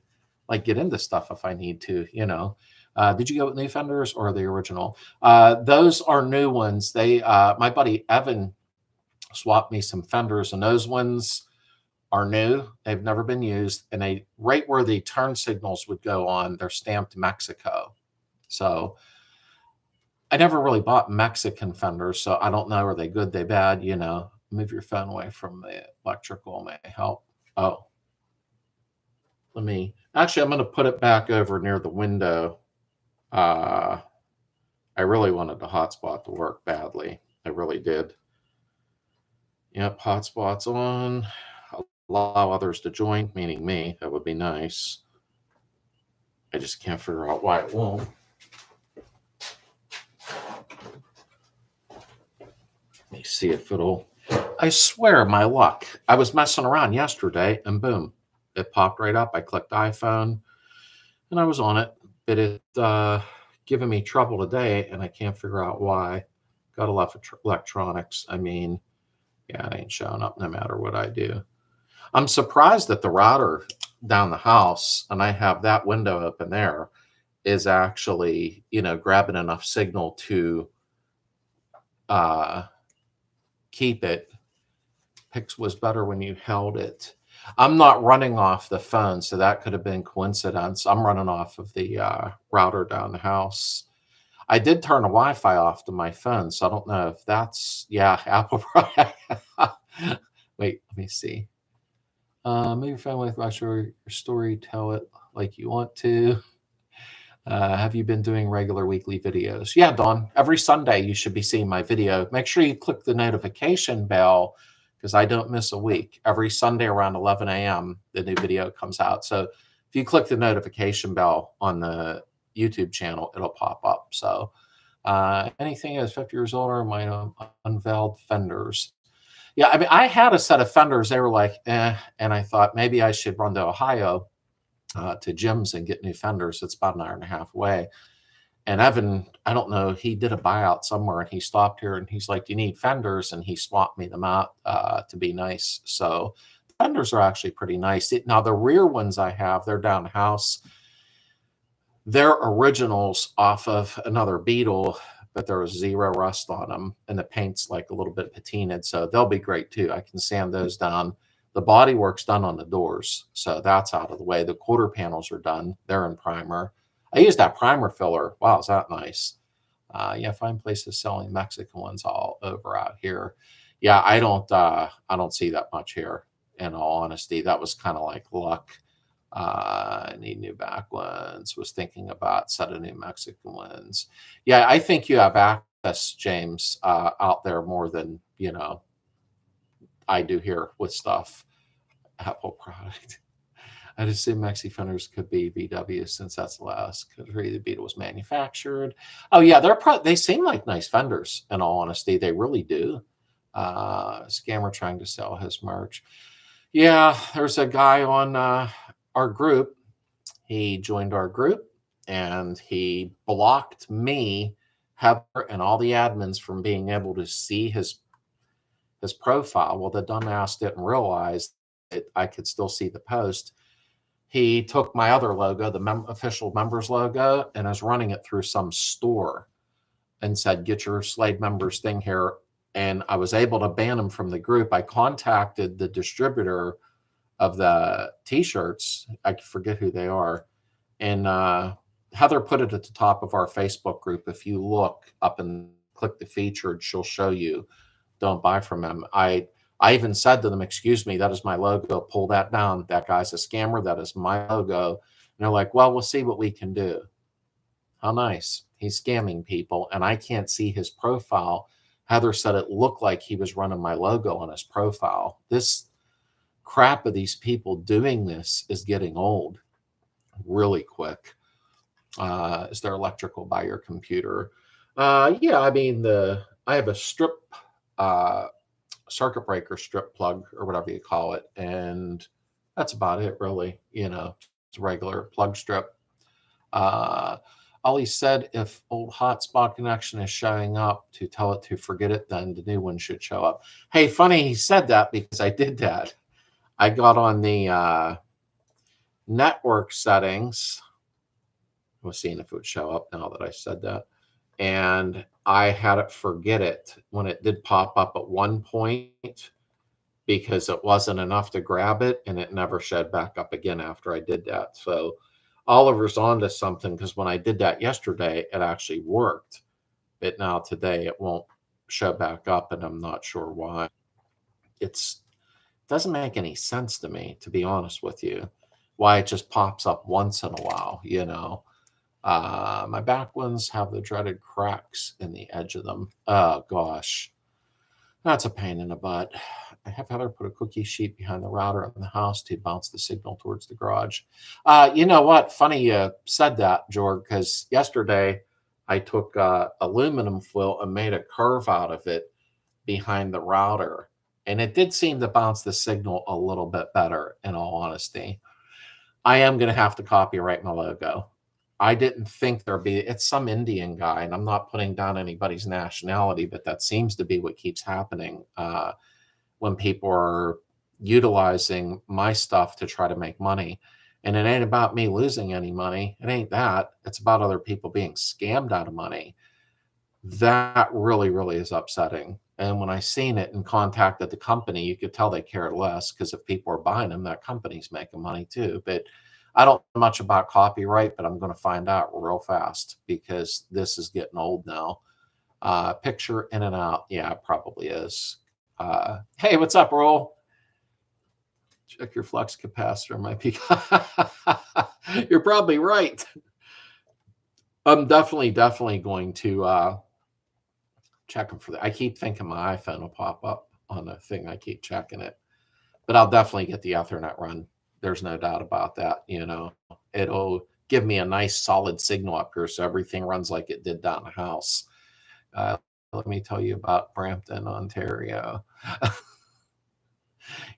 like get into stuff if I need to, you know. Did you go with new fenders or the original? Those are new ones. They my buddy Evan swapped me some fenders, and those ones are new. They've never been used, and they right where the turn signals would go on, they're stamped Mexico. So I never really bought Mexican fenders, so I don't know, are they good, they bad, you know. Move your phone away from the electrical may help. Oh, let me, actually, I'm going to put it back over near the window. I really wanted the hotspot to work badly. I really did. Yep, hotspot's on. Allow others to join, meaning me. That would be nice. I just can't figure out why it won't. Let me see if it'll, I swear my luck. I was messing around yesterday and boom, it popped right up. I clicked iPhone and I was on it, but it giving me trouble today and I can't figure out why. Got a lot of electronics. I mean, yeah, it ain't showing up no matter what I do. I'm surprised that the router down the house, and I have that window open there, is actually, you know, grabbing enough signal to keep it. Pix was better when you held it. I'm not running off the phone, so that could have been coincidence. I'm running off of the router down the house. I did turn the Wi-Fi off to my phone, so I don't know if that's, yeah, Apple product. Wait, let me see. Move your phone with your story, tell it like you want to. Have you been doing regular weekly videos? Yeah, Dawn, every Sunday you should be seeing my video. Make sure you click the notification bell because I don't miss a week. Every Sunday around 11 a.m. the new video comes out. So if you click the notification bell on the YouTube channel, it'll pop up. So anything as 50 years older, my unveiled fenders. Yeah, I mean, I had a set of fenders. They were like, and I thought maybe I should run to Ohio to Jim's and get new fenders. It's about an hour and a half away. And Evan, I don't know, he did a buyout somewhere and he stopped here and he's like, do you need fenders? And he swapped me them out to be nice. So the fenders are actually pretty nice. Now, the rear ones I have, they're down the house. They're originals off of another Beetle, but there was zero rust on them. And the paint's like a little bit patinaed. So they'll be great too. I can sand those down. The body work's done on the doors, so that's out of the way. The quarter panels are done. They're in primer. I used that primer filler. Wow, is that nice? Yeah, find places selling Mexican ones all over out here. Yeah, I don't see that much here, in all honesty. That was kind of like luck. I need new back ones. Was thinking about set of new Mexican ones. Yeah, I think you have access, James, out there more than, you know, I do here with stuff. Apple product. I'd assume Maxi fenders could be VW since that's the last country the Beetle was manufactured. Oh yeah, they seem like nice fenders. In all honesty, they really do. Scammer trying to sell his merch. Yeah, there's a guy on our group. He joined our group and he blocked me, Heather, and all the admins from being able to see his profile. Well, the dumbass didn't realize that I could still see the post. He took my other logo, the official members logo, and is running it through some store and said, get your Slade members thing here. And I was able to ban him from the group. I contacted the distributor of the T-shirts. I forget who they are. And Heather put it at the top of our Facebook group. If you look up and click the featured, she'll show you. Don't buy from him. I even said to them, excuse me, that is my logo. Pull that down. That guy's a scammer. That is my logo. And they're like, well, we'll see what we can do. How nice. He's scamming people, and I can't see his profile. Heather said it looked like he was running my logo on his profile. This crap of these people doing this is getting old really quick. Is there electrical by your computer? Yeah, I mean, I have a strip circuit breaker strip plug or whatever you call it, and that's about it, really. You know, it's a regular plug strip. Ollie said if old hotspot connection is showing up, to tell it to forget it, then the new one should show up. Hey, funny he said that because I did that. I got on the network settings. I was seeing if it would show up now that I said that. And I had it forget it when it did pop up at one point because it wasn't enough to grab it, and it never showed back up again after I did that. So Oliver's onto something, because when I did that yesterday, it actually worked. But now today it won't show back up, and I'm not sure why. It doesn't make any sense to me, to be honest with you, why it just pops up once in a while, you know. My back ones have the dreaded cracks in the edge of them. Oh, gosh. That's a pain in the butt. I have Heather put a cookie sheet behind the router in the house to bounce the signal towards the garage. You know what? Funny you said that, George, because yesterday I took aluminum foil and made a curve out of it behind the router. And it did seem to bounce the signal a little bit better, in all honesty. I am going to have to copyright my logo. I didn't think there'd be, it's some Indian guy, and I'm not putting down anybody's nationality, but that seems to be what keeps happening when people are utilizing my stuff to try to make money. And it ain't about me losing any money. It ain't that. It's about other people being scammed out of money. That really, really is upsetting. And when I seen it and contacted the company, you could tell they cared less, because if people are buying them, that company's making money too. But I don't know much about copyright, but I'm going to find out real fast, because this is getting old now. Picture in and out. Yeah, it probably is. Hey, what's up, Roll? Check your flux capacitor might be. You're probably right. I'm definitely going to check them for that. I keep thinking my iPhone will pop up on the thing. I keep checking it, but I'll definitely get the Ethernet run. There's no doubt about that. You know, it'll give me a nice solid signal up here, so everything runs like it did down the house. Let me tell you about Brampton, Ontario.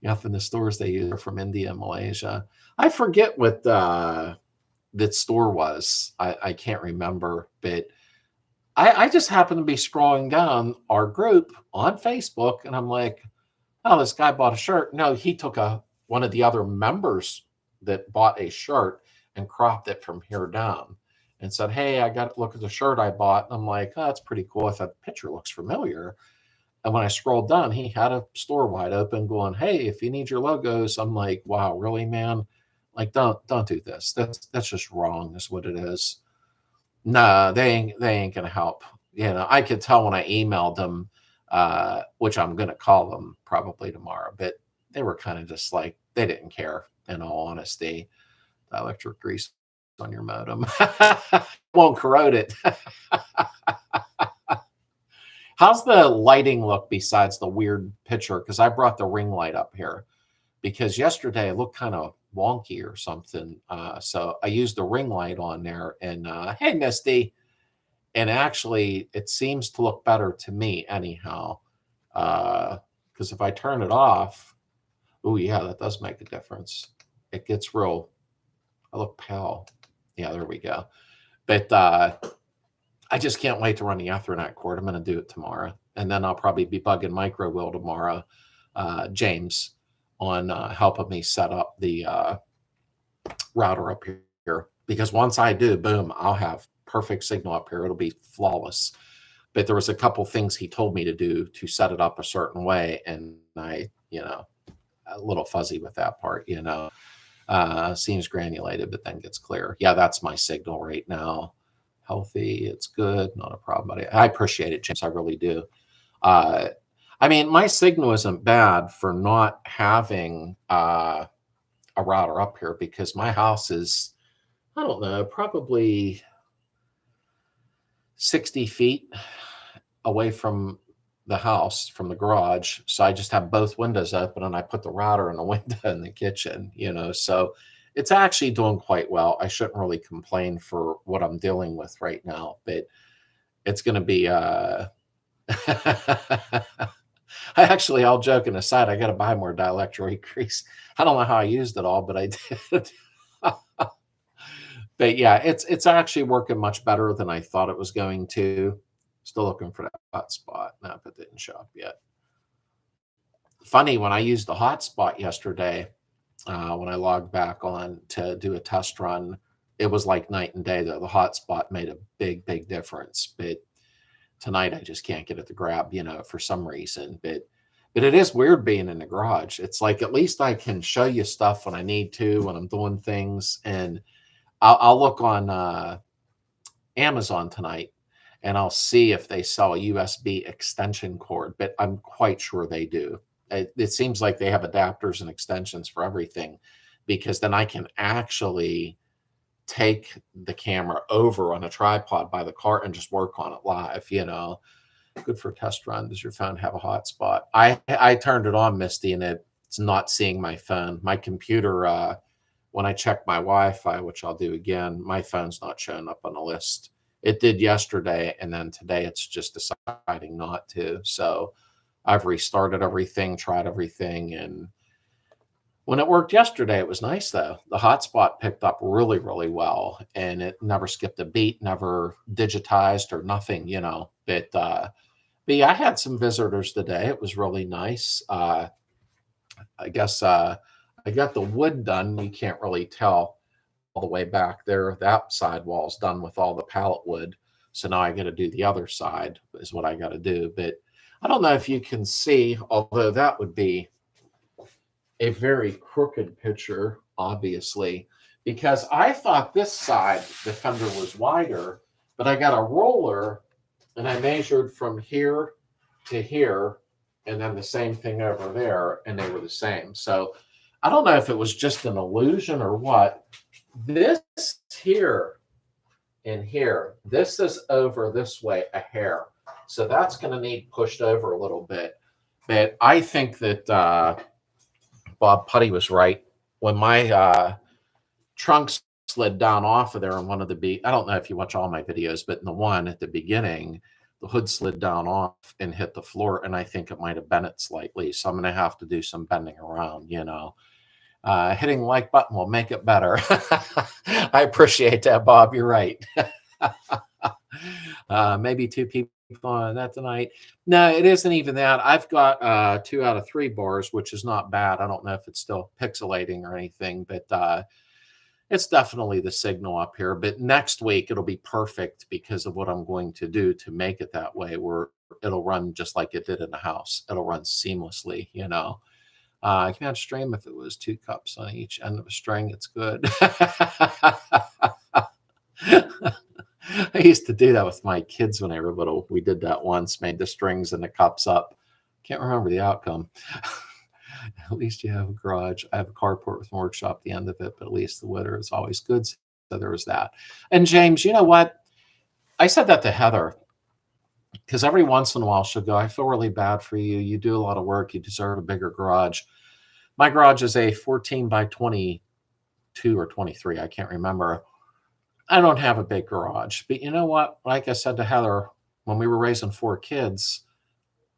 Yep, in the stores they use are from India and Malaysia. I forget what that store was. I can't remember, but I just happened to be scrolling down our group on Facebook, and I'm like, oh, this guy bought a shirt. No, he took one of the other members that bought a shirt and cropped it from here down and said, hey, I got to look at the shirt I bought. And I'm like, oh, that's pretty cool. I thought the picture looks familiar. And when I scrolled down, he had a store wide open going, hey, if you need your logos. I'm like, wow, really, man? Like, don't do this. That's just wrong, is what it is. No, they ain't gonna help. You know, I could tell when I emailed them, which I'm gonna call them probably tomorrow, but they were kind of just like, they didn't care, in all honesty. The electric grease on your modem won't corrode it. How's the lighting look besides the weird picture? Because I brought the ring light up here, because yesterday it looked kind of wonky or something. So I used the ring light on there, and hey, Misty. And actually, it seems to look better to me anyhow. Because if I turn it off, oh yeah, that does make a difference. It gets real, I look pale. Yeah, there we go. But I just can't wait to run the Ethernet cord. I'm going to do it tomorrow. And then I'll probably be bugging Micro Will tomorrow, James, on helping me set up the router up here. Because once I do, boom, I'll have perfect signal up here. It'll be flawless. But there was a couple things he told me to do to set it up a certain way. And I, a little fuzzy with that part, seems granulated, but then gets clear. Yeah, that's my signal right now. Healthy, it's good, not a problem. But I appreciate it, James. I really do. I mean, my signal isn't bad for not having a router up here because my house is, I don't know, probably 60 feet away from the house, from the garage. So I just have both windows open and I put the router in the window in the kitchen, so it's actually doing quite well. I shouldn't really complain for what I'm dealing with right now, but it's going to be, all joking aside, I got to buy more dielectric grease. I don't know how I used it all, but I did. But yeah, it's actually working much better than I thought it was going to. Still looking for that hot spot. No, but it didn't show up yet. Funny, when I used the hotspot yesterday, when I logged back on to do a test run, it was like night and day, though. The hotspot made a big, big difference. But tonight, I just can't get it to grab, for some reason. But it is weird being in the garage. It's like at least I can show you stuff when I need to, when I'm doing things. And I'll look on Amazon tonight, and I'll see if they sell a USB extension cord. But I'm quite sure they do. It seems like they have adapters and extensions for everything, because then I can actually take the camera over on a tripod by the car and just work on it live, Good for a test run. Does your phone have a hotspot? I turned it on, Misty, and it's not seeing my phone. My computer, when I check my Wi-Fi, which I'll do again, my phone's not showing up on the list. It did yesterday, and then today it's just deciding not to. So I've restarted everything, tried everything, and when it worked yesterday, it was nice, though. The hotspot picked up really, really well, and it never skipped a beat, never digitized or nothing, But yeah, I had some visitors today. It was really nice. I guess I got the wood done. You can't really tell all the way back there. That side wall's done with all the pallet wood. So now I got to do the other side is what I got to do. But I don't know if you can see, although that would be a very crooked picture, obviously, because I thought this side, the fender was wider, but I got a roller and I measured from here to here and then the same thing over there, and they were the same. So I don't know if it was just an illusion or what. This here and here, this is over this way a hair. So that's going to need pushed over a little bit. But I think that Bob Putty was right. When my trunk slid down off of there on one of the I don't know if you watch all my videos, but in the one at the beginning, the hood slid down off and hit the floor, and I think it might have bent it slightly. So I'm going to have to do some bending around, Hitting the like button will make it better. I appreciate that, Bob. You're right. Maybe 2 people on that tonight. No, it isn't even that. I've got 2 out of 3 bars, which is not bad. I don't know if it's still pixelating or anything, but it's definitely the signal up here. But next week, it'll be perfect because of what I'm going to do to make it that way, where it'll run just like it did in the house. It'll run seamlessly, I can't stream if it was 2 cups on each end of a string. It's good. I used to do that with my kids when they were little. We did that once, made the strings and the cups up. Can't remember the outcome. At least you have a garage. I have a carport with a workshop at the end of it, but at least the weather is always good. So there was that. And James, you know what? I said that to Heather, because every once in a while she'll go, I feel really bad for you. You do a lot of work. You deserve a bigger garage. My garage is a 14 by 22 or 23. I can't remember. I don't have a big garage. But you know what? Like I said to Heather, when we were raising 4 kids,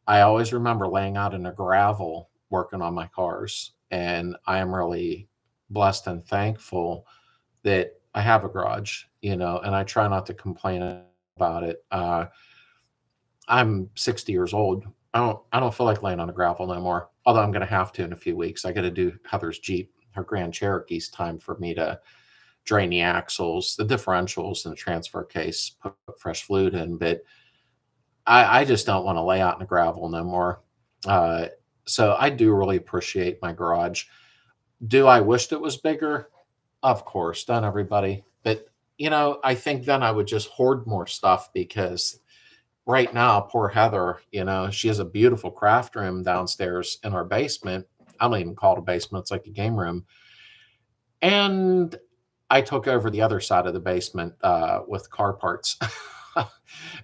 I always remember laying out in the gravel working on my cars, and I am really blessed and thankful that I have a garage, and I try not to complain about it. I'm 60 years old. I don't feel like laying on the gravel no more. Although I'm going to have to in a few weeks. I got to do Heather's Jeep, her Grand Cherokee's time for me to drain the axles, the differentials, and the transfer case, put fresh fluid in. But I just don't want to lay out in the gravel no more. So I do really appreciate my garage. Do I wish it was bigger? Of course, don't everybody? But I think then I would just hoard more stuff because right now, poor Heather, she has a beautiful craft room downstairs in our basement. I don't even call it a basement, it's like a game room. And I took over the other side of the basement with car parts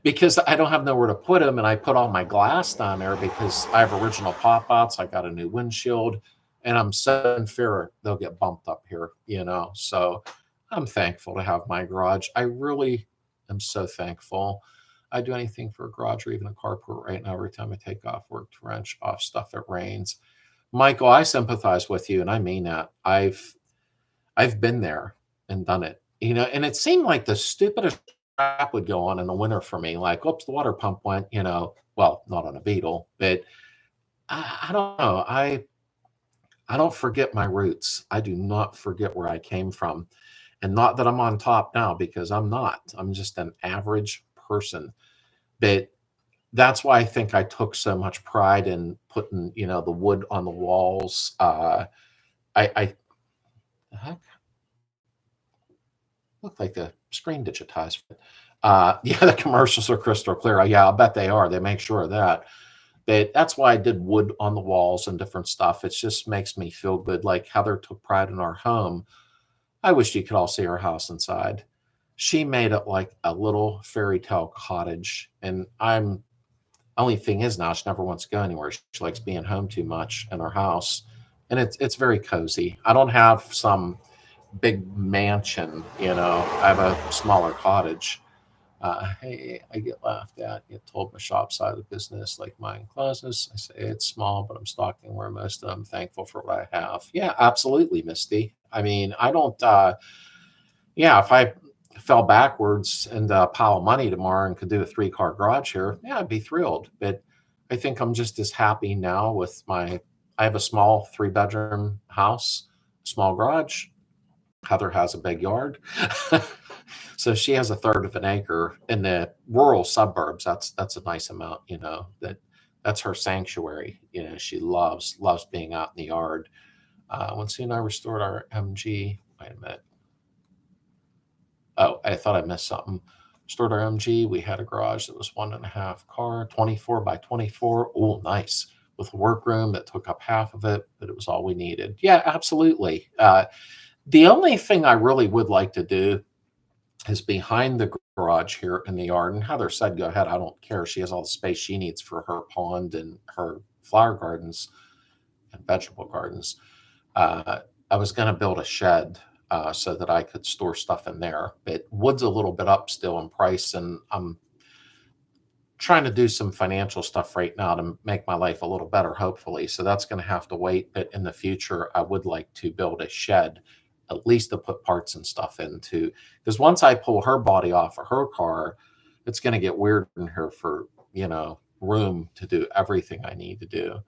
because I don't have nowhere to put them. And I put all my glass down there because I have original pop outs. I got a new windshield, and I'm so in fear they'll get bumped up here, So I'm thankful to have my garage. I really am so thankful. I do anything for a garage or even a carport right now every time I take off work to wrench off stuff that rains. Michael, I sympathize with you, and I mean that. I've been there and done it, and it seemed like the stupidest crap would go on in the winter for me. Like, oops, the water pump went, well, not on a Beetle, but I don't know. I don't forget my roots. I do not forget where I came from. And not that I'm on top now, because I'm not. I'm just an average person. But that's why I think I took so much pride in putting, the wood on the walls. The heck? Looked like the screen digitized. Yeah, the commercials are crystal clear. Yeah, I'll bet they are. They make sure of that. But that's why I did wood on the walls and different stuff. It just makes me feel good. Like Heather took pride in our home. I wish you could all see her house inside. She made it like a little fairy tale cottage. And only thing is now she never wants to go anywhere. She likes being home too much in her house. And it's very cozy. I don't have some big mansion, I have a smaller cottage. Hey, I get laughed at, get told my shop side of the business, like mine closes. I say it's small, but I'm stocking where most of them. Thankful for what I have. Yeah, absolutely, Misty. I mean, I don't, yeah, if I fell backwards into a pile of money tomorrow and could do a 3-car garage here, yeah, I'd be thrilled. But I think I'm just as happy now with I have a small 3-bedroom house, small garage. Heather has a big yard. So she has a third of an acre in the rural suburbs. That's a nice amount, that's her sanctuary. She loves being out in the yard. When Sue and I restored our MG, wait a minute. Oh, I thought I missed something. Restored our MG. We had a garage that was 1.5 car, 24 by 24. Oh, nice. With a workroom that took up half of it, but it was all we needed. Yeah, absolutely. The only thing I really would like to do is behind the garage here in the yard. And Heather said, go ahead. I don't care. She has all the space she needs for her pond and her flower gardens and vegetable gardens. I was going to build a shed so that I could store stuff in there. But wood's a little bit up still in price, and I'm trying to do some financial stuff right now to make my life a little better, hopefully. So that's going to have to wait. But in the future, I would like to build a shed, at least to put parts and stuff into. Because once I pull her body off of her car, it's going to get weird in here for, room to do everything I need to do.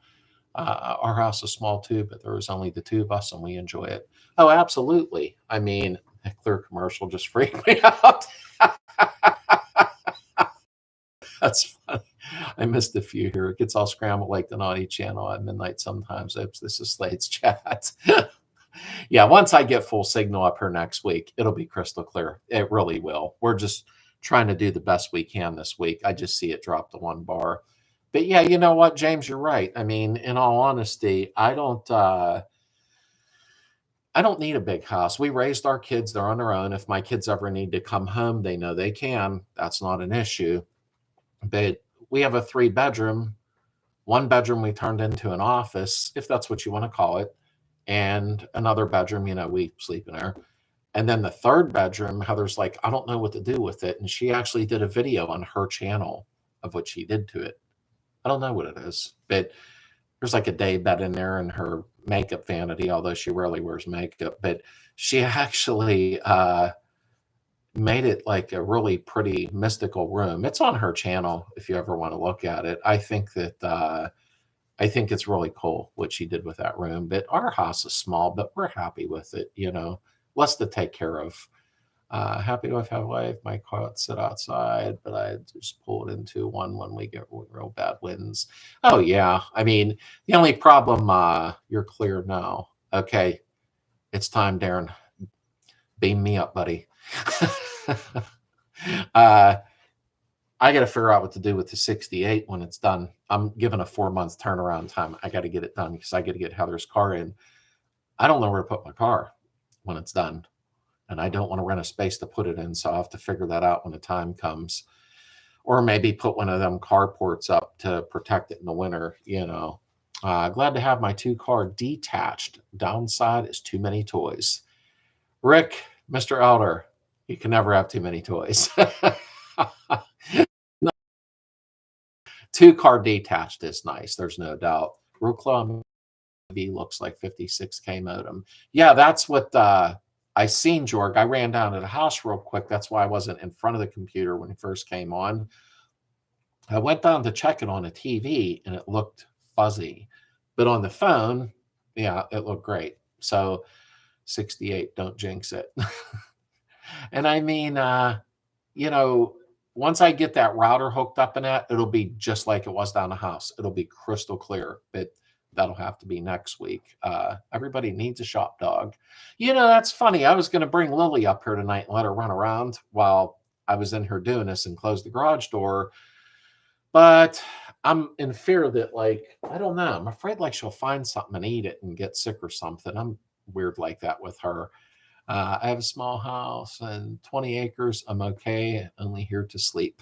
Our house is small too, but there was only the 2 of us and we enjoy it. Oh, absolutely. I mean, a clear commercial just freaked me out. That's funny. I missed a few here. It gets all scrambled like the naughty channel at midnight sometimes. Oops, this is Slades chat. Yeah, once I get full signal up here next week, it'll be crystal clear. It really will. We're just trying to do the best we can this week. I just see it drop to 1 bar. But yeah, you know what, James, you're right. I mean, in all honesty, I don't need a big house. We raised our kids. They're on their own. If my kids ever need to come home, they know they can. That's not an issue. But we have a 3-bedroom. 1 bedroom we turned into an office, if that's what you want to call it. And another bedroom, we sleep in there. And then the 3rd bedroom, Heather's like, I don't know what to do with it. And she actually did a video on her channel of what she did to it. I don't know what it is, but there's like a day bed in there in her makeup vanity, although she rarely wears makeup. But she actually made it like a really pretty mystical room. It's on her channel if you ever want to look at it. I think that I think it's really cool what she did with that room. But our house is small, but we're happy with it, you know. Less to take care of. Happy to have life. My car sit outside, but I just pull it into one when we get real bad winds. Oh yeah. I mean, the only problem, you're clear now. Okay. It's time, Darren. Beam me up, buddy. I got to figure out what to do with the 68 when it's done. I'm given a 4-month turnaround time. I got to get it done because I got to get Heather's car in. I don't know where to put my car when it's done. And I don't want to rent a space to put it in. So I'll have to figure that out when the time comes. Or maybe put one of them carports up to protect it in the winter, you know. Glad to have my 2-car detached. Downside is too many toys. Rick, Mr. Elder, you can never have too many toys. 2-car detached is nice. There's no doubt. Rucla looks like 56K modem. Yeah, that's what I seen, Jorg. I ran down to the house real quick. That's why I wasn't in front of the computer when it first came on. I went down to check it on the TV and it looked fuzzy. But on the phone, yeah, it looked great. So 68, don't jinx it. And I mean, you know, once I get that router hooked up in that, it'll be just like it was down the house. It'll be crystal clear, but that'll have to be next week. Everybody needs a shop dog. You know, that's funny. I was going to bring Lily up here tonight and let her run around while I was in here doing this and close the garage door. But I'm in fear that, like, I don't know. I'm afraid like she'll find something and eat it and get sick or something. I'm weird like that with her. I have a small house and 20 acres. I'm okay. Only here to sleep.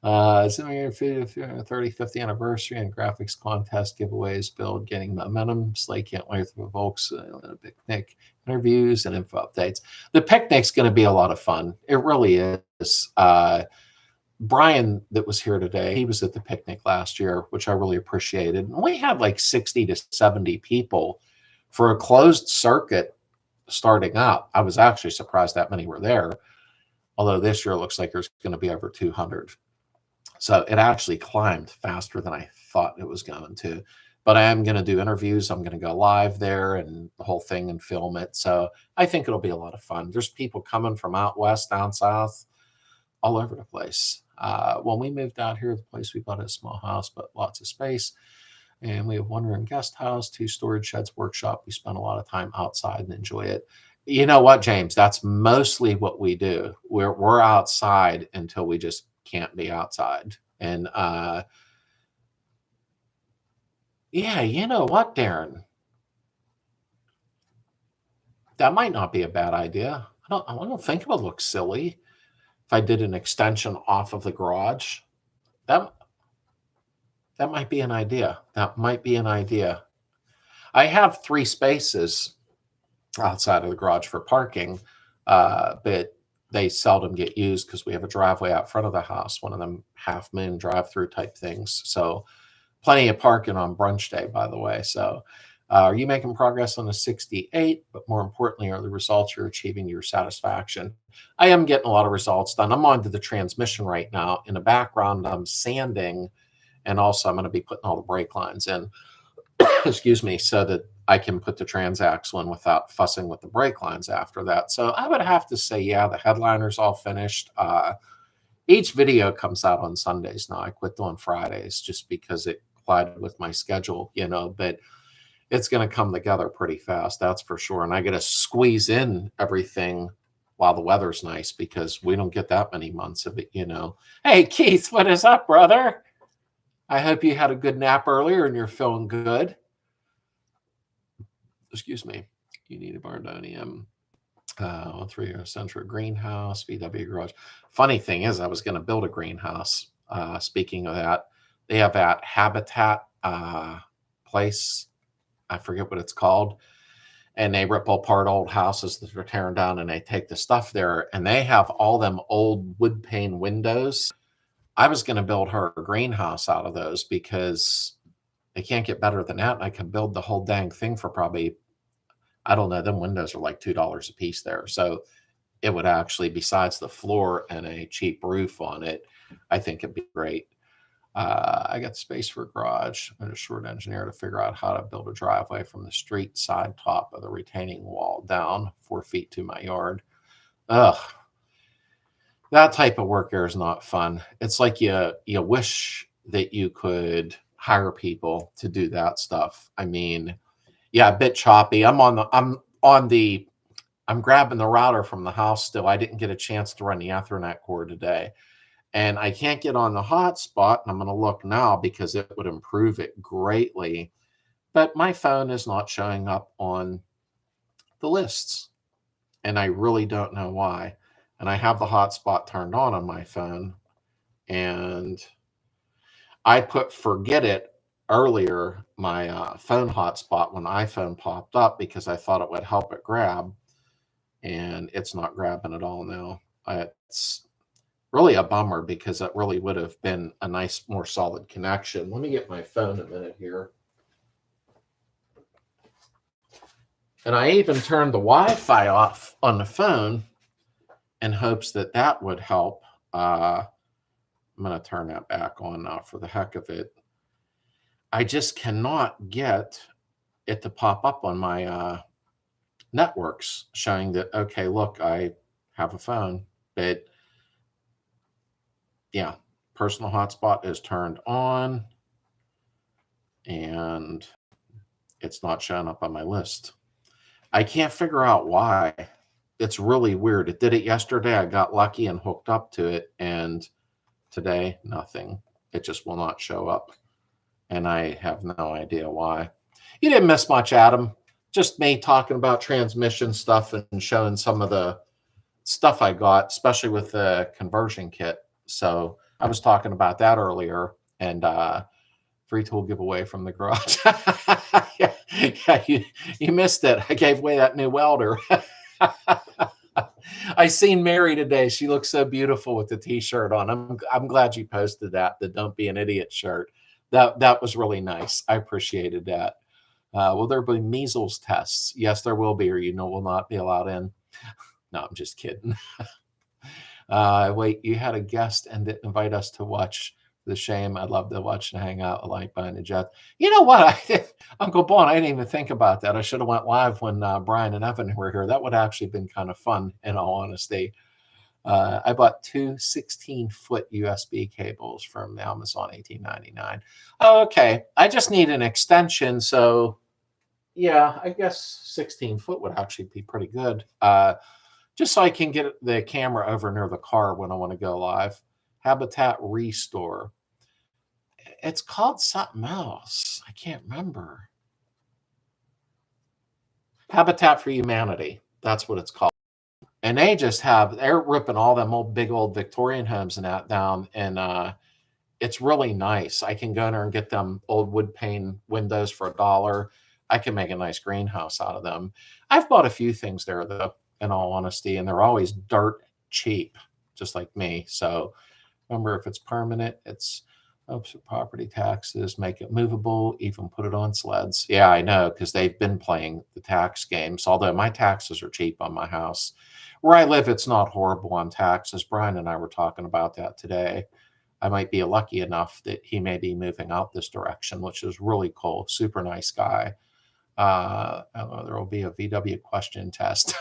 30th anniversary and graphics contest giveaways build getting momentum. Slay can't wait for the folks. A picnic, interviews, and info updates. The picnic's going to be a lot of fun. It really is. Brian, that was here today, he was at the picnic last year, which I really appreciated. And we had like 60 to 70 people for a closed circuit starting out. I was actually surprised that many were there. Although this year it looks like there's going to be over 200. So it actually climbed faster than I thought it was going to. But I am going to do interviews. I'm going to go live there and the whole thing and film it. So I think it'll be a lot of fun. There's people coming from out west, down south, all over the place. When we moved out here, the place we bought a small house, but lots of space. And we have one room guest house, 2 storage sheds, workshop. We spend a lot of time outside and enjoy it. You know what, James? That's mostly what we do. We're outside until we just can't be outside. And yeah, you know what, Darren? That might not be a bad idea. I don't think it would look silly if I did an extension off of the garage. That might be an idea. That might be an idea. I have 3 spaces outside of the garage for parking, but they seldom get used because we have a driveway out front of the house, one of them half moon drive-through type things. So plenty of parking on brunch day, by the way. So are you making progress on the 68? But more importantly, are the results you're achieving your satisfaction? I am getting a lot of results done. I'm on to the transmission right now. In the background, I'm sanding, and also I'm going to be putting all the brake lines in, excuse me, so that I can put the transaxle in without fussing with the brake lines after that. So I would have to say, yeah, the headliner's all finished. Each video comes out on Sundays now. I quit doing Fridays just because it collided with my schedule, you know, but it's going to come together pretty fast, that's for sure. And I got to squeeze in everything while the weather's nice because we don't get that many months of it, you know. Hey, Keith, what is up, brother? I hope you had a good nap earlier and you're feeling good. Excuse me. You need a Bardonium. 3 central greenhouse, VW garage. Funny thing is, I was going to build a greenhouse. Speaking of that, they have that Habitat place. I forget what it's called. And they rip apart old houses that they're tearing down and they take the stuff there. And they have all them old wood pane windows I was going to build her a greenhouse out of those because they can't get better than that. And I can build the whole dang thing for probably, I don't know, them windows are like $2 a piece there. So it would actually, besides the floor and a cheap roof on it, I think it'd be great. I got space for a garage. I'm a short engineer to figure out how to build a driveway from the street side top of the retaining wall down 4 feet to my yard. Ugh, that type of work there is not fun. It's like you wish that you could hire people to do that stuff. I mean, yeah, a bit choppy. I'm grabbing the router from the house still. I didn't get a chance to run the Ethernet cord today. And I can't get on the hotspot. And I'm going to look now because it would improve it greatly. But my phone is not showing up on the lists. And I really don't know why. And I have the hotspot turned on my phone. And I put forget it earlier, my phone hotspot when iPhone popped up because I thought it would help it grab. And it's not grabbing at all now. It's really a bummer because it really would have been a nice, more solid connection. Let me get my phone a minute here. And I even turned the Wi-Fi off on the phone in hopes that that would help. I'm going to turn that back on now for the heck of it. I just cannot get it to pop up on my networks showing that, okay, look, I have a phone. But yeah, personal hotspot is turned on and it's not showing up on my list. I can't figure out why. It's really weird. It did it yesterday. I got lucky and hooked up to it. And today, nothing. It just will not show up. And I have no idea why. You didn't miss much, Adam. Just me talking about transmission stuff and showing some of the stuff I got, especially with the conversion kit. So I was talking about that earlier, and free tool giveaway from the garage. yeah, you missed it. I gave away that new welder. I seen Mary today. She looks so beautiful with the T-shirt on. I'm glad you posted that, the Don't Be an Idiot shirt. That was really nice. I appreciated that. Will there be measles tests? Yes, there will be, or will not be allowed in. No, I'm just kidding. Wait, you had a guest and didn't invite us to watch The Shame. I'd love to watch and hang out like behind the jet. You know what? Uncle Bon, I didn't even think about that. I should have went live when Brian and Evan were here. That would have actually been kind of fun, in all honesty. I bought 2 16-foot USB cables from Amazon, $18.99. Oh, okay. I just need an extension. So, yeah, I guess 16-foot would actually be pretty good. Just so I can get the camera over near the car when I want to go live. Habitat Restore. It's called something else. I can't remember. Habitat for Humanity. That's what it's called. And they're ripping all them big old Victorian homes and that down. And it's really nice. I can go in there and get them old wood pane windows for $1. I can make a nice greenhouse out of them. I've bought a few things there, though, in all honesty, and they're always dirt cheap, just like me. So remember, if it's permanent, it's property taxes, make it movable, even put it on sleds. Yeah, I know, because they've been playing the tax games, although my taxes are cheap on my house. Where I live, it's not horrible on taxes. Brian and I were talking about that today. I might be lucky enough that he may be moving out this direction, which is really cool. Super nice guy. There will be a VW question test.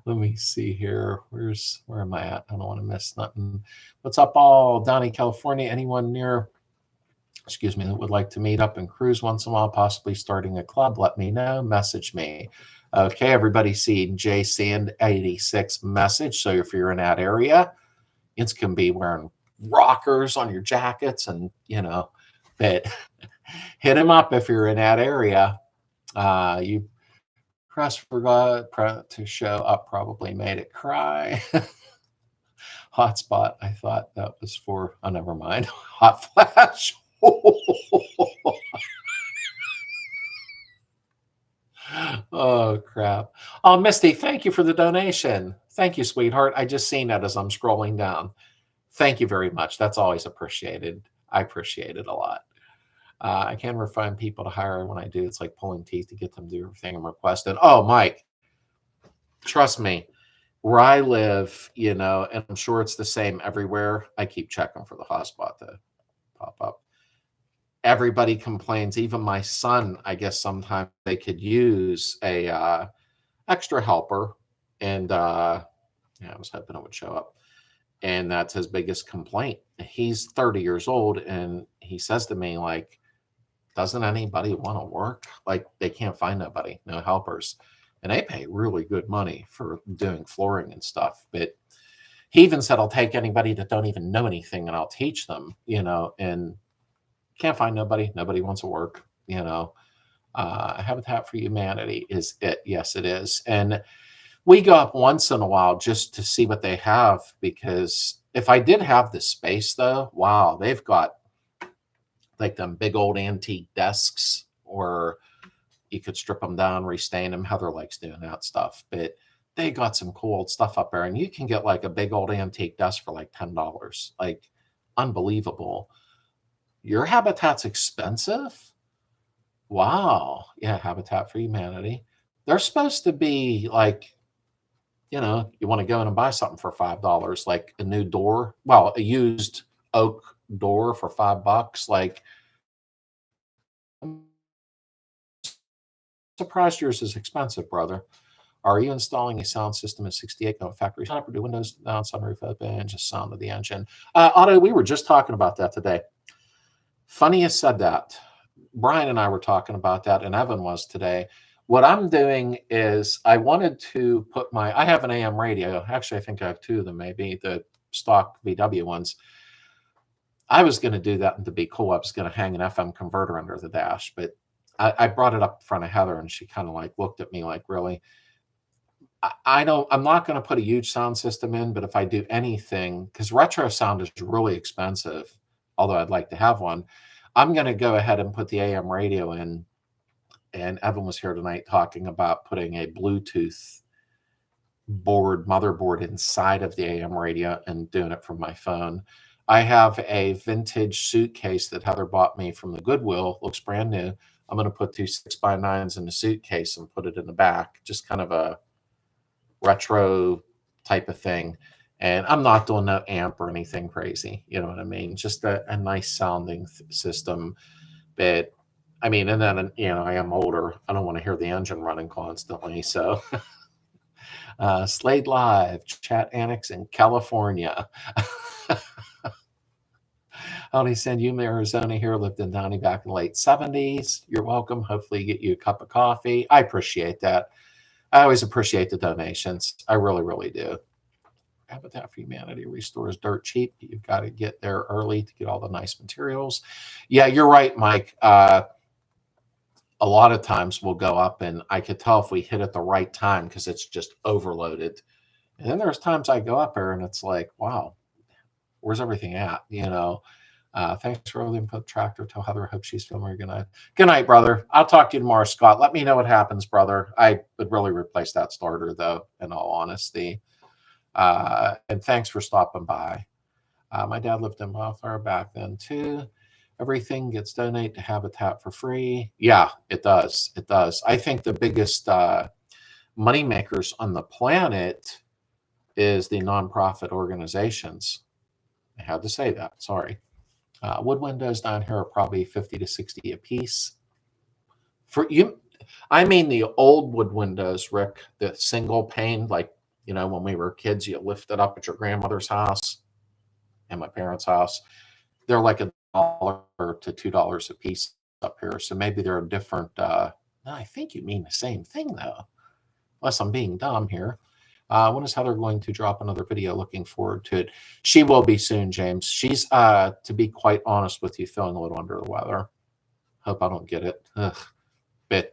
Let me see here. Where am I at? I don't want to miss nothing. What's up, all? Downey, California. Anyone near, that would like to meet up and cruise once in a while, possibly starting a club? Let me know. Message me. Okay, everybody see J Sand 86 message. So if you're in that area, it's going to be wearing rockers on your jackets and, but hit him up if you're in that area. You press forgot to show up, probably made it cry. Hotspot, I thought that was for, oh, never mind. Hot flash. Oh, crap. Oh, Misty, thank you for the donation. Thank you, sweetheart. I just seen that as I'm scrolling down. Thank you very much. That's always appreciated. I appreciate it a lot. I can refine people to hire. When I do, it's like pulling teeth to get them to do everything I'm requested. Oh, Mike, trust me, where I live, you know, and I'm sure it's the same everywhere, I keep checking for the hotspot to pop up. Everybody complains, even my son. I guess sometimes they could use a extra helper, and yeah, I was hoping it would show up. And that's his biggest complaint. He's 30 years old, and he says to me, like, doesn't anybody want to work? Like, they can't find nobody, no helpers. And they pay really good money for doing flooring and stuff. But he even said, I'll take anybody that don't even know anything and I'll teach them, you know, and can't find nobody. Nobody wants to work, you know. Habitat for Humanity is it. Yes, it is. And we go up once in a while just to see what they have, because if I did have the space, though, wow, they've got like them big old antique desks, or you could strip them down, restain them. Heather likes doing that stuff, but they got some cool old stuff up there, and you can get like a big old antique desk for like $10, like unbelievable. Your Habitat's expensive? Wow. Yeah, Habitat for Humanity. They're supposed to be like, you know, you want to go in and buy something for $5, like a new door. Well, a used oak door for $5. Like, I'm surprised yours is expensive, brother. Are you installing a sound system at 68? No, factory sound up, or do windows down, sunroof open, just sound of the engine? Otto, we were just talking about that today. Funny you said that. Brian and I were talking about that, and Evan was today. What I'm doing is I wanted to put I have an AM radio. Actually, I think I have two of them, maybe the stock VW ones. I was going to do that, and to be cool, I was going to hang an FM converter under the dash, but I brought it up in front of Heather, and she kind of like looked at me like, really? I'm not going to put a huge sound system in, but if I do anything, because retro sound is really expensive, although I'd like to have one, I'm going to go ahead and put the AM radio in. And Evan was here tonight talking about putting a Bluetooth motherboard inside of the AM radio and doing it from my phone. I have a vintage suitcase that Heather bought me from the Goodwill. Looks brand new. I'm going to put two 6x9s in the suitcase and put it in the back. Just kind of a retro type of thing. And I'm not doing no amp or anything crazy. You know what I mean? Just a nice sounding system. But I mean, and then, you know, I am older. I don't want to hear the engine running constantly. So Slade Live, Chat Annex in California. Howdy, send you Arizona here. Lived in Downey back in the late 70s. You're welcome. Hopefully you get you a cup of coffee. I appreciate that. I always appreciate the donations. I really, really do. Habitat for Humanity restores dirt cheap. You've got to get there early to get all the nice materials. Yeah, you're right, Mike. A lot of times we'll go up, and I could tell if we hit at the right time because it's just overloaded. And then there's times I go up there and it's like, wow, where's everything at? You know, thanks for all the input, Tractor. Tell Heather, hope she's feeling good night. Good night, brother. I'll talk to you tomorrow, Scott. Let me know what happens, brother. I would really replace that starter, though, in all honesty. And thanks for stopping by. My dad lived in Wildfire back then, too. Everything gets donated to Habitat for free. Yeah, it does. It does. I think the biggest money makers on the planet is the nonprofit organizations. I had to say that. Sorry. Wood windows down here are probably 50 to 60 a piece. For you, I mean the old wood windows, Rick, the single pane, like, you know, when we were kids, you lift it up at your grandmother's house and my parents' house. They're like $1 to $2 a piece up here. So maybe they're a different. No, I think you mean the same thing, though, unless I'm being dumb here. When is Heather going to drop another video? Looking forward to it. She will be soon, James. She's, to be quite honest with you, feeling a little under the weather. Hope I don't get it. Ugh. But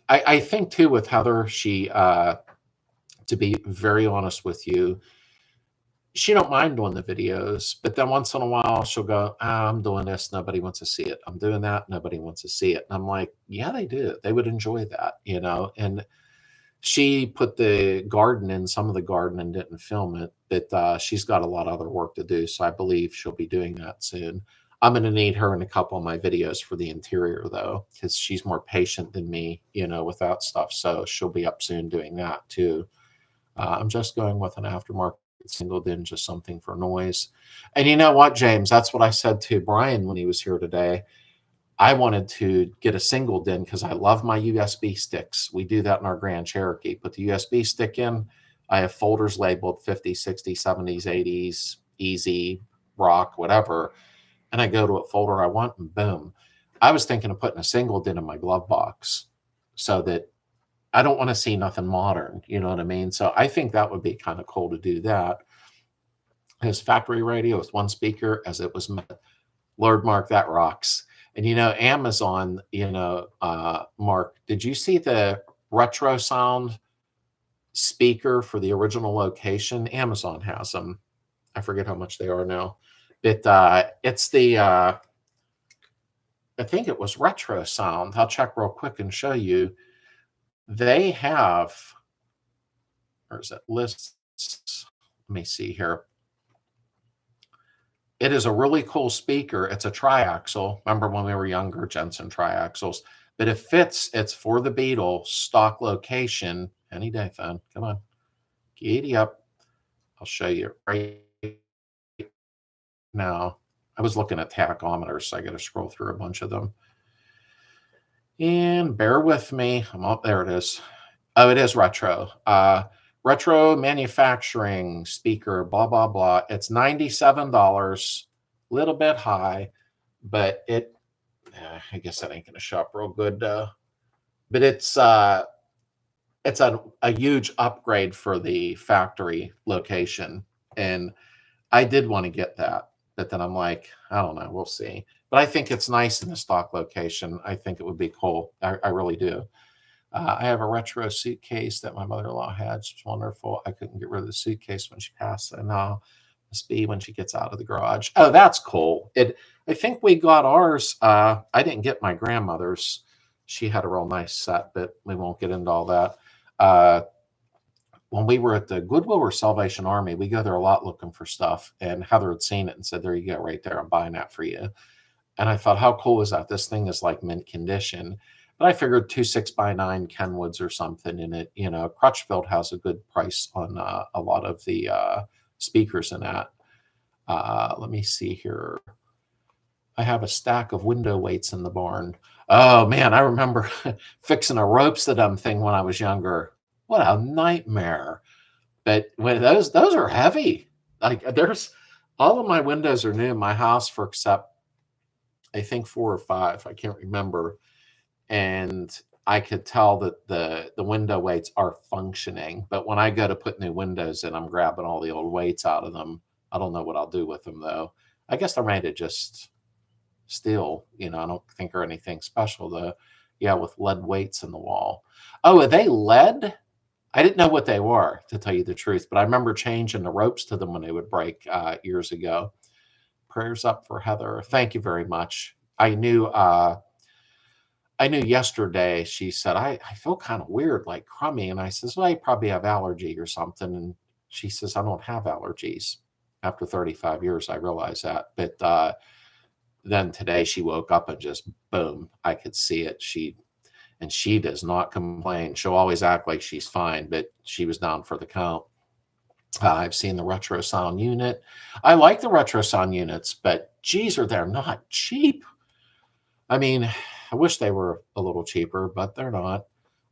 I think, too, with Heather, she, to be very honest with you, she don't mind doing the videos, but then once in a while she'll go, I'm doing this, nobody wants to see it. I'm doing that, nobody wants to see it. And I'm like, yeah, they do. They would enjoy that, you know. And She put the garden in, some of the garden, and didn't film it, but she's got a lot of other work to do, so I believe she'll be doing that soon. I'm going to need her in a couple of my videos for the interior, though, because she's more patient than me, with that stuff, so she'll be up soon doing that, too. I'm just going with an aftermarket single din, just something for noise. And you know what, James? That's what I said to Brian when he was here today. I wanted to get a single din because I love my USB sticks. We do that in our Grand Cherokee. Put the USB stick in. I have folders labeled 50s, 60s, 70s, 80s, easy, rock, whatever. And I go to what folder I want, and boom. I was thinking of putting a single din in my glove box so that I don't want to see nothing modern. You know what I mean? So I think that would be kind of cool to do that. His factory radio with one speaker as it was meant. Lord Mark, that rocks. And Amazon, Mark, did you see the retro sound speaker for the original location? Amazon has them. I forget how much they are now. But it's the, I think it was retro sound. I'll check real quick and show you. They have, where is it? Lists. Let me see here. It is a really cool speaker. It's a triaxle. Remember when we were younger, Jensen triaxles. But it fits. It's for the Beetle stock location. Any day, phone. Come on. Giddy up. I'll show you right now. I was looking at tachometers, so I got to scroll through a bunch of them. And bear with me. I'm up. There it is. Oh, it is retro. Retro manufacturing speaker, blah, blah, blah. It's $97, a little bit high, but I guess that ain't going to show up real good. But it's a huge upgrade for the factory location. And I did want to get that, but then I'm like, I don't know, we'll see. But I think it's nice in the stock location. I think it would be cool. I really do. I have a retro suitcase that my mother-in-law had. It's wonderful. I couldn't get rid of the suitcase when she passed. And now must be when she gets out of the garage. Oh, that's cool. I think we got ours. I didn't get my grandmother's. She had a real nice set, but we won't get into all that. When we were at the Goodwill or Salvation Army, we go there a lot looking for stuff. And Heather had seen it and said, there you go, right there. I'm buying that for you. And I thought, how cool is that? This thing is like mint condition. But I figured 2 6x9 Kenwoods or something in it. Crutchfield has a good price on a lot of the speakers in that. Let me see here. I have a stack of window weights in the barn. Oh, man, I remember fixing a ropes to them thing when I was younger. What a nightmare. But when those are heavy. Like there's all of my windows are new in my house for except I think 4 or 5. I can't remember. And I could tell that the window weights are functioning. But when I go to put new windows in, I'm grabbing all the old weights out of them. I don't know what I'll do with them, though. I guess they're made of just steel. I don't think they're anything special, though. Yeah, with lead weights in the wall. Oh, are they lead? I didn't know what they were, to tell you the truth. But I remember changing the ropes to them when they would break years ago. Prayers up for Heather. Thank you very much. I knew yesterday she said, I feel kind of weird, like crummy. And I says, well, you probably have allergy or something. And she says, I don't have allergies. After 35 years, I realized that. But then today she woke up and just, boom, I could see it. She does not complain. She'll always act like she's fine, but she was down for the count. I've seen the retro sound unit. I like the retro sound units, but geez, they're not cheap. I mean, I wish they were a little cheaper, but they're not.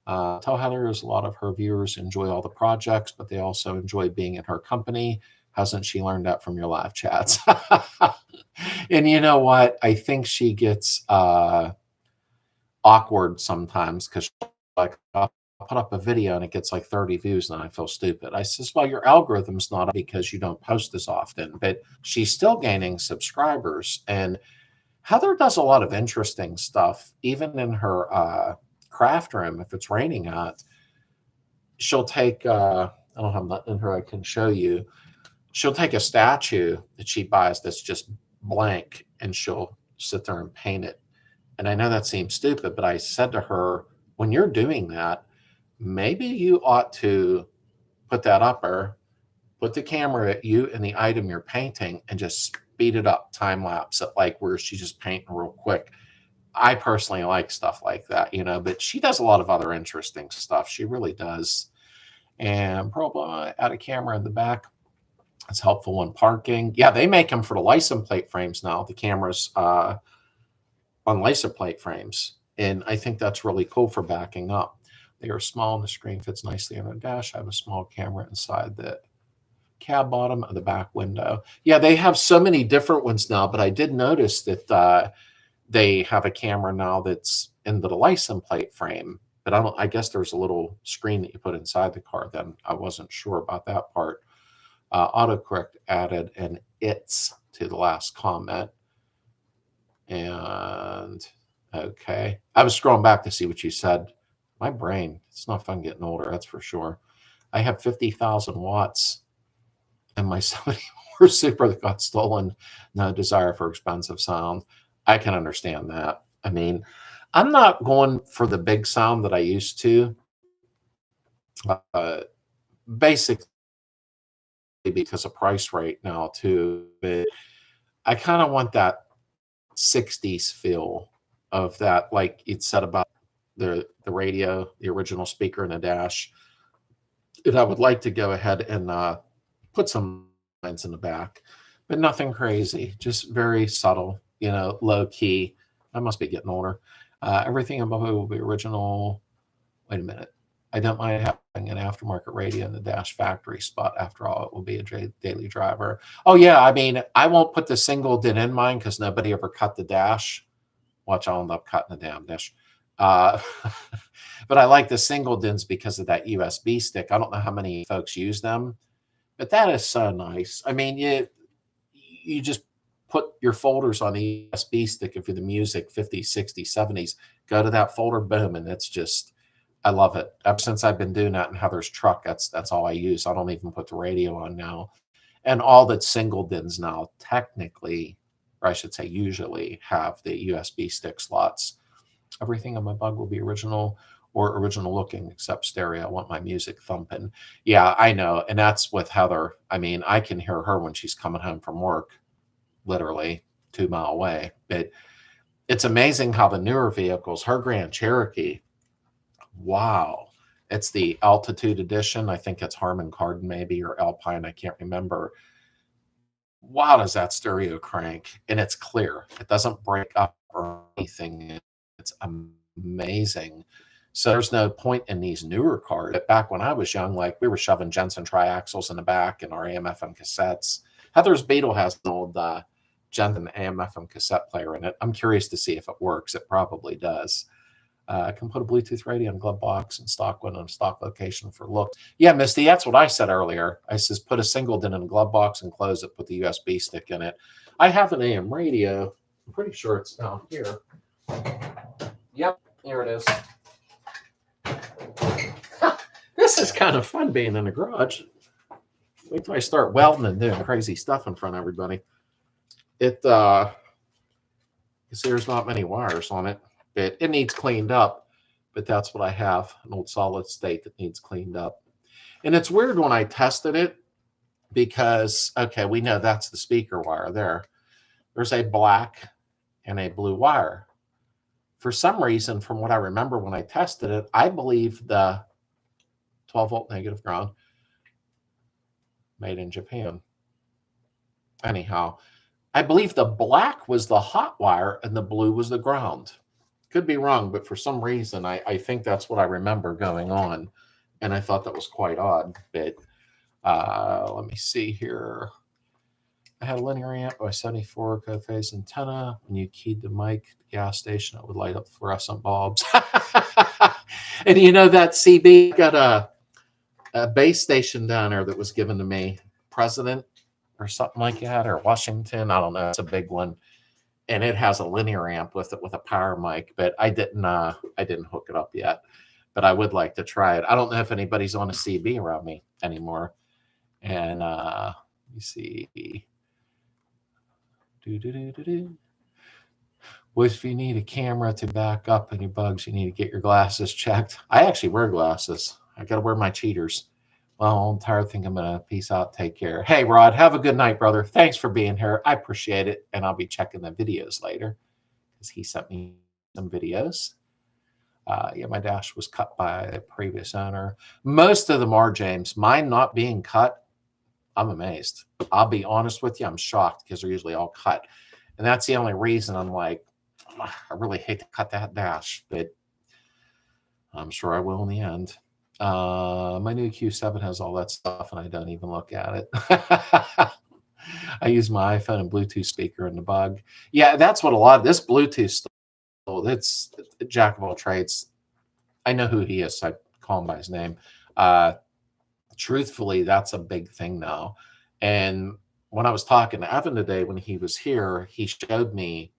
Tell Heather a lot of her viewers enjoy all the projects, but they also enjoy being in her company. Hasn't she learned that from your live chats? And you know what? I think she gets awkward sometimes because like I'll put up a video and it gets like 30 views and I feel stupid. I says, well, your algorithm's not because you don't post as often, but she's still gaining subscribers. And Heather does a lot of interesting stuff, even in her craft room. If it's raining out, she'll take, I don't have that in her, I can show you. She'll take a statue that she buys that's just blank and she'll sit there and paint it. And I know that seems stupid, but I said to her, when you're doing that, maybe you ought to put that upper, put the camera at you and the item you're painting, and just speed it up, time lapse it, like where she's just painting real quick. I personally like stuff like that, you know, but she does a lot of other interesting stuff. She really does. And probably add a camera in the back. It's helpful when parking. Yeah, they make them for the license plate frames now, the cameras on license plate frames. And I think that's really cool for backing up. They are small and the screen fits nicely on a dash. I have a small camera inside the cab bottom of the back window. Yeah, they have so many different ones now, but I did notice that they have a camera now that's in the license plate frame. But I guess there's a little screen that you put inside the car then. I wasn't sure about that part. Autocorrect added an "it's" to the last comment. And okay, I was scrolling back to see what you said. My brain, it's not fun getting older, that's for sure. I have 50,000 watts and my 74 Super that got stolen. No desire for expensive sound. I can understand that. I mean, I'm not going for the big sound that I used to. Basically because of price right now too, but I kind of want that 60s feel of that, like it said about the radio, the original speaker in the dash. And I would like to go ahead and put some lines in the back, but nothing crazy, just very subtle, you know, low key. I must be getting older. Everything above it will be original. Wait a minute. I don't mind having an aftermarket radio in the dash factory spot. After all, it will be a daily driver. Oh, yeah. I mean, I won't put the single DIN in mine because nobody ever cut the dash. Watch, I'll end up cutting the damn dish. But I like the single DINs because of that USB stick. I don't know how many folks use them, but that is so nice. I mean, you just put your folders on the USB stick if you're the music, 50s, 60s, 70s, go to that folder, boom, and it's just, I love it. Ever since I've been doing that in Heather's truck, that's all I use. I don't even put the radio on now. And all the single DINs now technically, or I should say usually, have the USB stick slots. Everything on my bug will be original or original looking except stereo. I want my music thumping. Yeah, I know. And that's with Heather. I mean, I can hear her when she's coming home from work, literally 2 miles away. But it's amazing how the newer vehicles, her Grand Cherokee, wow. It's the Altitude Edition. I think it's Harman Kardon maybe, or Alpine. I can't remember. Wow, does that stereo crank? And it's clear. It doesn't break up or anything. It's amazing. So there's no point in these newer cars. But back when I was young, like we were shoving Jensen triaxles in the back and our AM/FM cassettes. Heather's Beetle has an old Jensen AM/FM cassette player in it. I'm curious to see if it works. It probably does. I can put a Bluetooth radio in glove box and stock one on a stock location for look. Yeah, Misty, that's what I said earlier. I says put a single DIN in a glove box and close it, put the USB stick in it. I have an AM radio. I'm pretty sure it's down here. Yep, here it is. This is kind of fun being in the garage. Wait till I start welding and doing crazy stuff in front of everybody. You see there's not many wires on it. It needs cleaned up, but that's what I have, an old solid state that needs cleaned up. And it's weird when I tested it because, okay, we know that's the speaker wire there. There's a black and a blue wire. For some reason, from what I remember when I tested it, I believe the 12-volt negative ground, made in Japan. Anyhow, I believe the black was the hot wire and the blue was the ground. Could be wrong, but for some reason, I think that's what I remember going on. And I thought that was quite odd. But let me see here. I had a linear amp by 74 co-phase antenna. When you keyed the mic, the gas station, it would light up fluorescent bulbs. And you know that CB got a base station down there that was given to me, President or something like that, or Washington. I don't know. It's a big one. And it has a linear amp with it with a power mic, but I didn't hook it up yet. But I would like to try it. I don't know if anybody's on a CB around me anymore. And let me see. Well, if you need a camera to back up on your bugs, you need to get your glasses checked. I actually wear glasses. I got to wear my cheaters. Well, I'm tired. Think I'm going to peace out. Take care. Hey, Rod, have a good night, brother. Thanks for being here. I appreciate it. And I'll be checking the videos later because he sent me some videos. Yeah, my dash was cut by a previous owner. Most of them are, James. Mine not being cut, I'm amazed. I'll be honest with you. I'm shocked because they're usually all cut. And that's the only reason I'm like, I really hate to cut that dash, but I'm sure I will in the end. My new Q7 has all that stuff, and I don't even look at it. I use my iPhone and Bluetooth speaker in the bug. Yeah, that's what a lot of this Bluetooth stuff, it's jack of all trades. I know who he is, so I call him by his name. Truthfully, that's a big thing now. And when I was talking to Evan today, when he was here, he showed me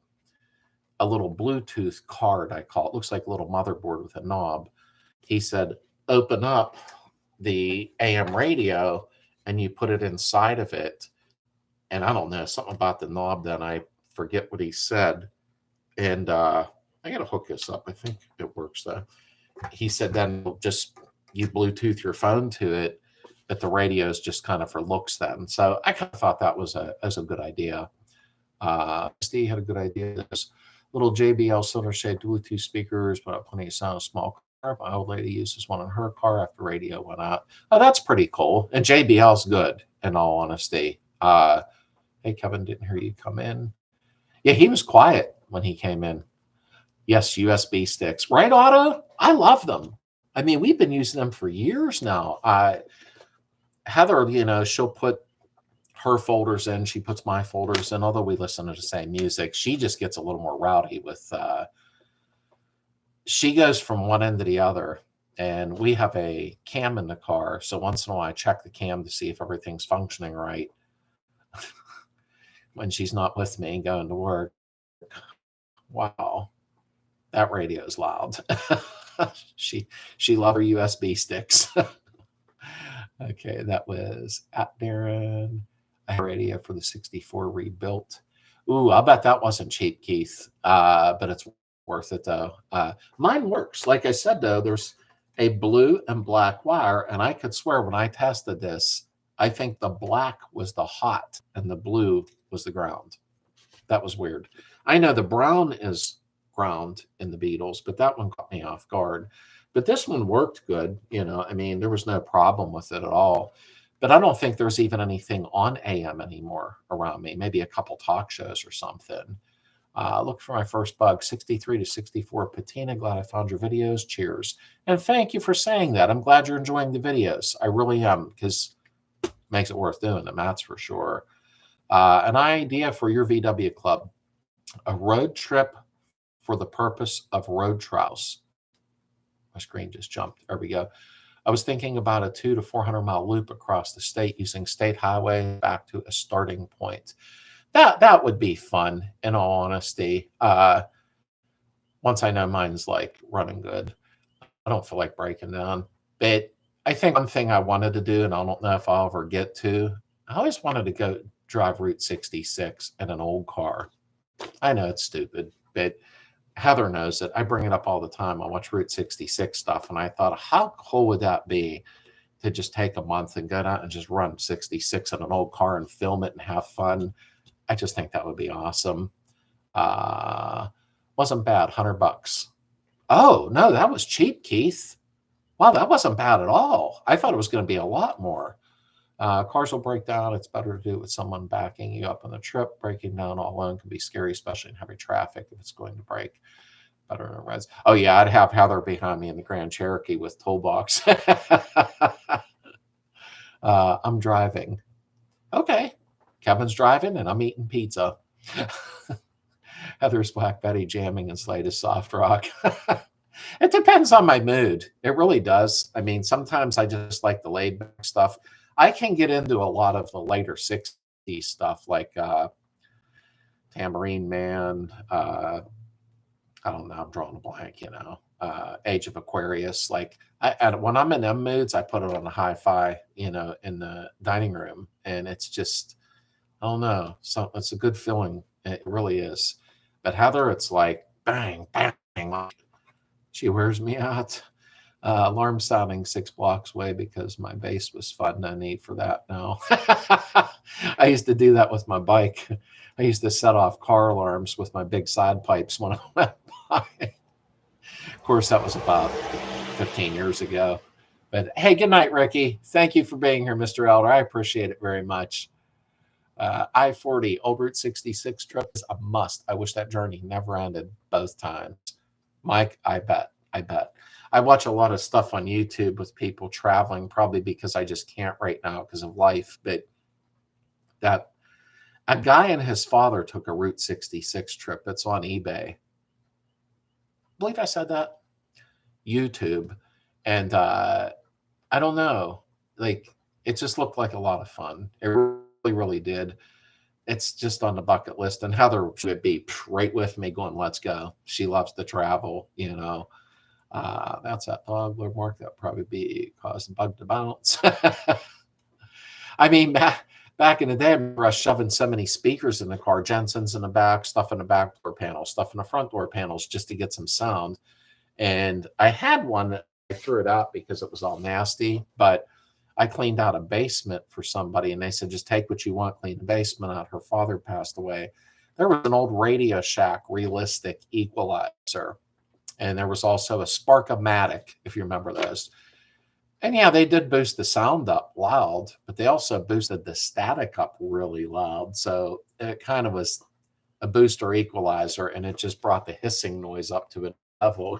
a little Bluetooth card, I call it. Looks like a little motherboard with a knob. He said, open up the AM radio and you put it inside of it. And I don't know, something about the knob, then I forget what he said. And I got to hook this up. I think it works though. He said then just you Bluetooth your phone to it, but the radio is just kind of for looks then. So I kind of thought that was a good idea. Steve had a good idea. This little JBL silver shade Bluetooth speakers, but plenty of sound, small car. My old lady uses one in her car after radio went out. Oh, that's pretty cool. And JBL's good, in all honesty. Hey, Kevin, didn't hear you come in. Yeah, he was quiet when he came in. Yes, USB sticks. Right, Otto? I love them. I mean, we've been using them for years now. Heather, you know, she'll put her folders in. She puts my folders in. Although we listen to the same music, she just gets a little more rowdy with, she goes from one end to the other. And we have a cam in the car. So once in a while, I check the cam to see if everything's functioning right when she's not with me going to work. Wow, that radio is loud. She loves her USB sticks. Okay, that was at Darren. I had a radio for the 64 rebuilt. Ooh, I bet that wasn't cheap, Keith. But it's worth it though. Mine works. Like I said though, there's a blue and black wire, and I could swear when I tested this, I think the black was the hot and the blue was the ground. That was weird. I know the brown is ground in the Beetles, but that one caught me off guard. But this one worked good. You know, I mean, there was no problem with it at all. But I don't think there's even anything on AM anymore around me. Maybe a couple talk shows or something. Look for my first bug, 63 to 64 patina. Glad I found your videos. Cheers. And thank you for saying that. I'm glad you're enjoying the videos. I really am, because it makes it worth doing them, that's for sure. An idea for your VW club, a road trip for the purpose of road trials. My screen just jumped. There we go. I was thinking about a 200 to 400 mile loop across the state using state highway back to a starting point. That would be fun, in all honesty. Once I know mine's like running good, I don't feel like breaking down. But I think one thing I wanted to do, and I don't know if I'll ever get to, I always wanted to go drive Route 66 in an old car. I know it's stupid, but Heather knows it. I bring it up all the time. I watch Route 66 stuff, and I thought, how cool would that be to just take a month and go down and just run 66 in an old car and film it and have fun? I just think that would be awesome. Wasn't bad, $100. Oh, no, that was cheap, Keith. Wow, that wasn't bad at all. I thought it was going to be a lot more. Cars will break down. It's better to do it with someone backing you up on the trip. Breaking down all alone can be scary, especially in heavy traffic if it's going to break. Better than reds. Oh, yeah, I'd have Heather behind me in the Grand Cherokee with toolbox. I'm driving. Okay. Kevin's driving, and I'm eating pizza. Heather's Black Betty jamming and Slades soft rock. It depends on my mood. It really does. I mean, sometimes I just like the laid back stuff. I can get into a lot of the later 60s stuff, like Tambourine Man. I don't know. I'm drawing a blank, you know. Age of Aquarius. Like, when I'm in them moods, I put it on a hi-fi, you know, in the dining room, and it's just, I don't know. So it's a good feeling. It really is. But Heather, it's like bang, bang, bang. She wears me out. Alarm sounding 6 blocks away because my base was fun. No need for that now. I used to do that with my bike. I used to set off car alarms with my big side pipes when I went by. Of course, that was about 15 years ago. But hey, good night, Ricky. Thank you for being here, Mr. Elder. I appreciate it very much. I-40, Old Route 66 trip is a must. I wish that journey never ended both times. Mike, I bet. I watch a lot of stuff on YouTube with people traveling, probably because I just can't right now because of life. But that a guy and his father took a Route 66 trip. It's on eBay. I believe I said that. YouTube. And I don't know. Like, it just looked like a lot of fun. It really did. It's just on the bucket list. And Heather would be right with me going, let's go. She loves to travel, you know. That's that dog, Lord Mark. That probably be causing bug to bounce. I mean, back in the day, I remember us shoving so many speakers in the car, Jensen's in the back, stuff in the back door panels, stuff in the front door panels, just to get some sound. And I had one that I threw it out because it was all nasty, but I cleaned out a basement for somebody, and they said, just take what you want, clean the basement out. Her father passed away. There was an old Radio Shack realistic equalizer. And there was also a Spark-O-Matic, if you remember those. And yeah, they did boost the sound up loud, but they also boosted the static up really loud. So it kind of was a booster equalizer, and it just brought the hissing noise up to a level.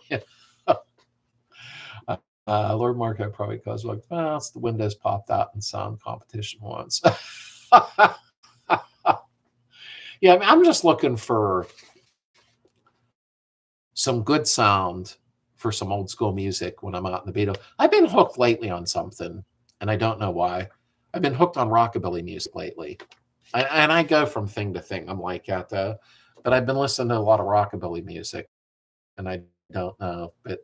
Lord Marco probably goes, like, well, it's the windows popped out in sound competition once. Yeah, I mean, I'm just looking for some good sound for some old school music when I'm out in the Beetle. I've been hooked lately on something, and I don't know why. I've been hooked on rockabilly music lately. And I go from thing to thing. I'm like that, but I've been listening to a lot of rockabilly music, and I don't know, but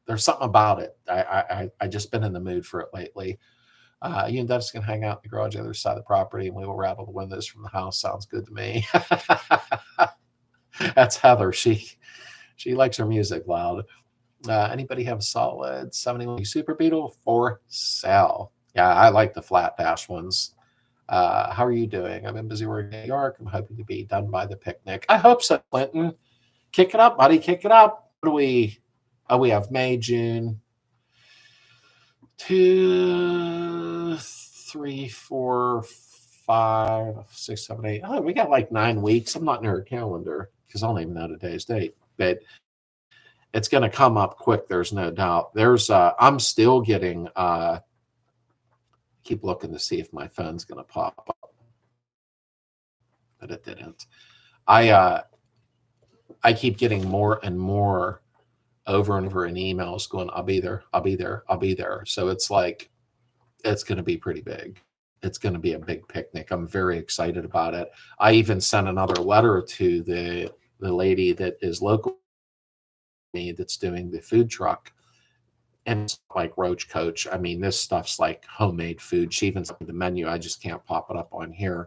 there's something about it. I just been in the mood for it lately. You and Dennis can hang out in the garage on the other side of the property, and we will rattle the windows from the house. Sounds good to me. That's Heather. She likes her music loud. Anybody have a solid 71 Super Beetle for sale? Yeah, I like the flat dash ones. How are you doing? I've been busy working in New York. I'm hoping to be done by the picnic. I hope so, Clinton. Kick it up, buddy. Kick it up. What do we? Oh, we have May, June. 2, 3, 4, 5, 6, 7, 8. Oh, we got like 9 weeks. I'm not in her calendar because I don't even know today's date. But it's going to come up quick. There's no doubt. I'm still getting, keep looking to see if my phone's going to pop up, but it didn't. I keep getting more and more over and over in emails going, I'll be there. So it's like, it's going to be pretty big. It's going to be a big picnic. I'm very excited about it. I even sent another letter to the lady that is local me that's doing the food truck, and it's like Roach Coach. I mean, this stuff's like homemade food. She even sent me the menu. I just can't pop it up on here.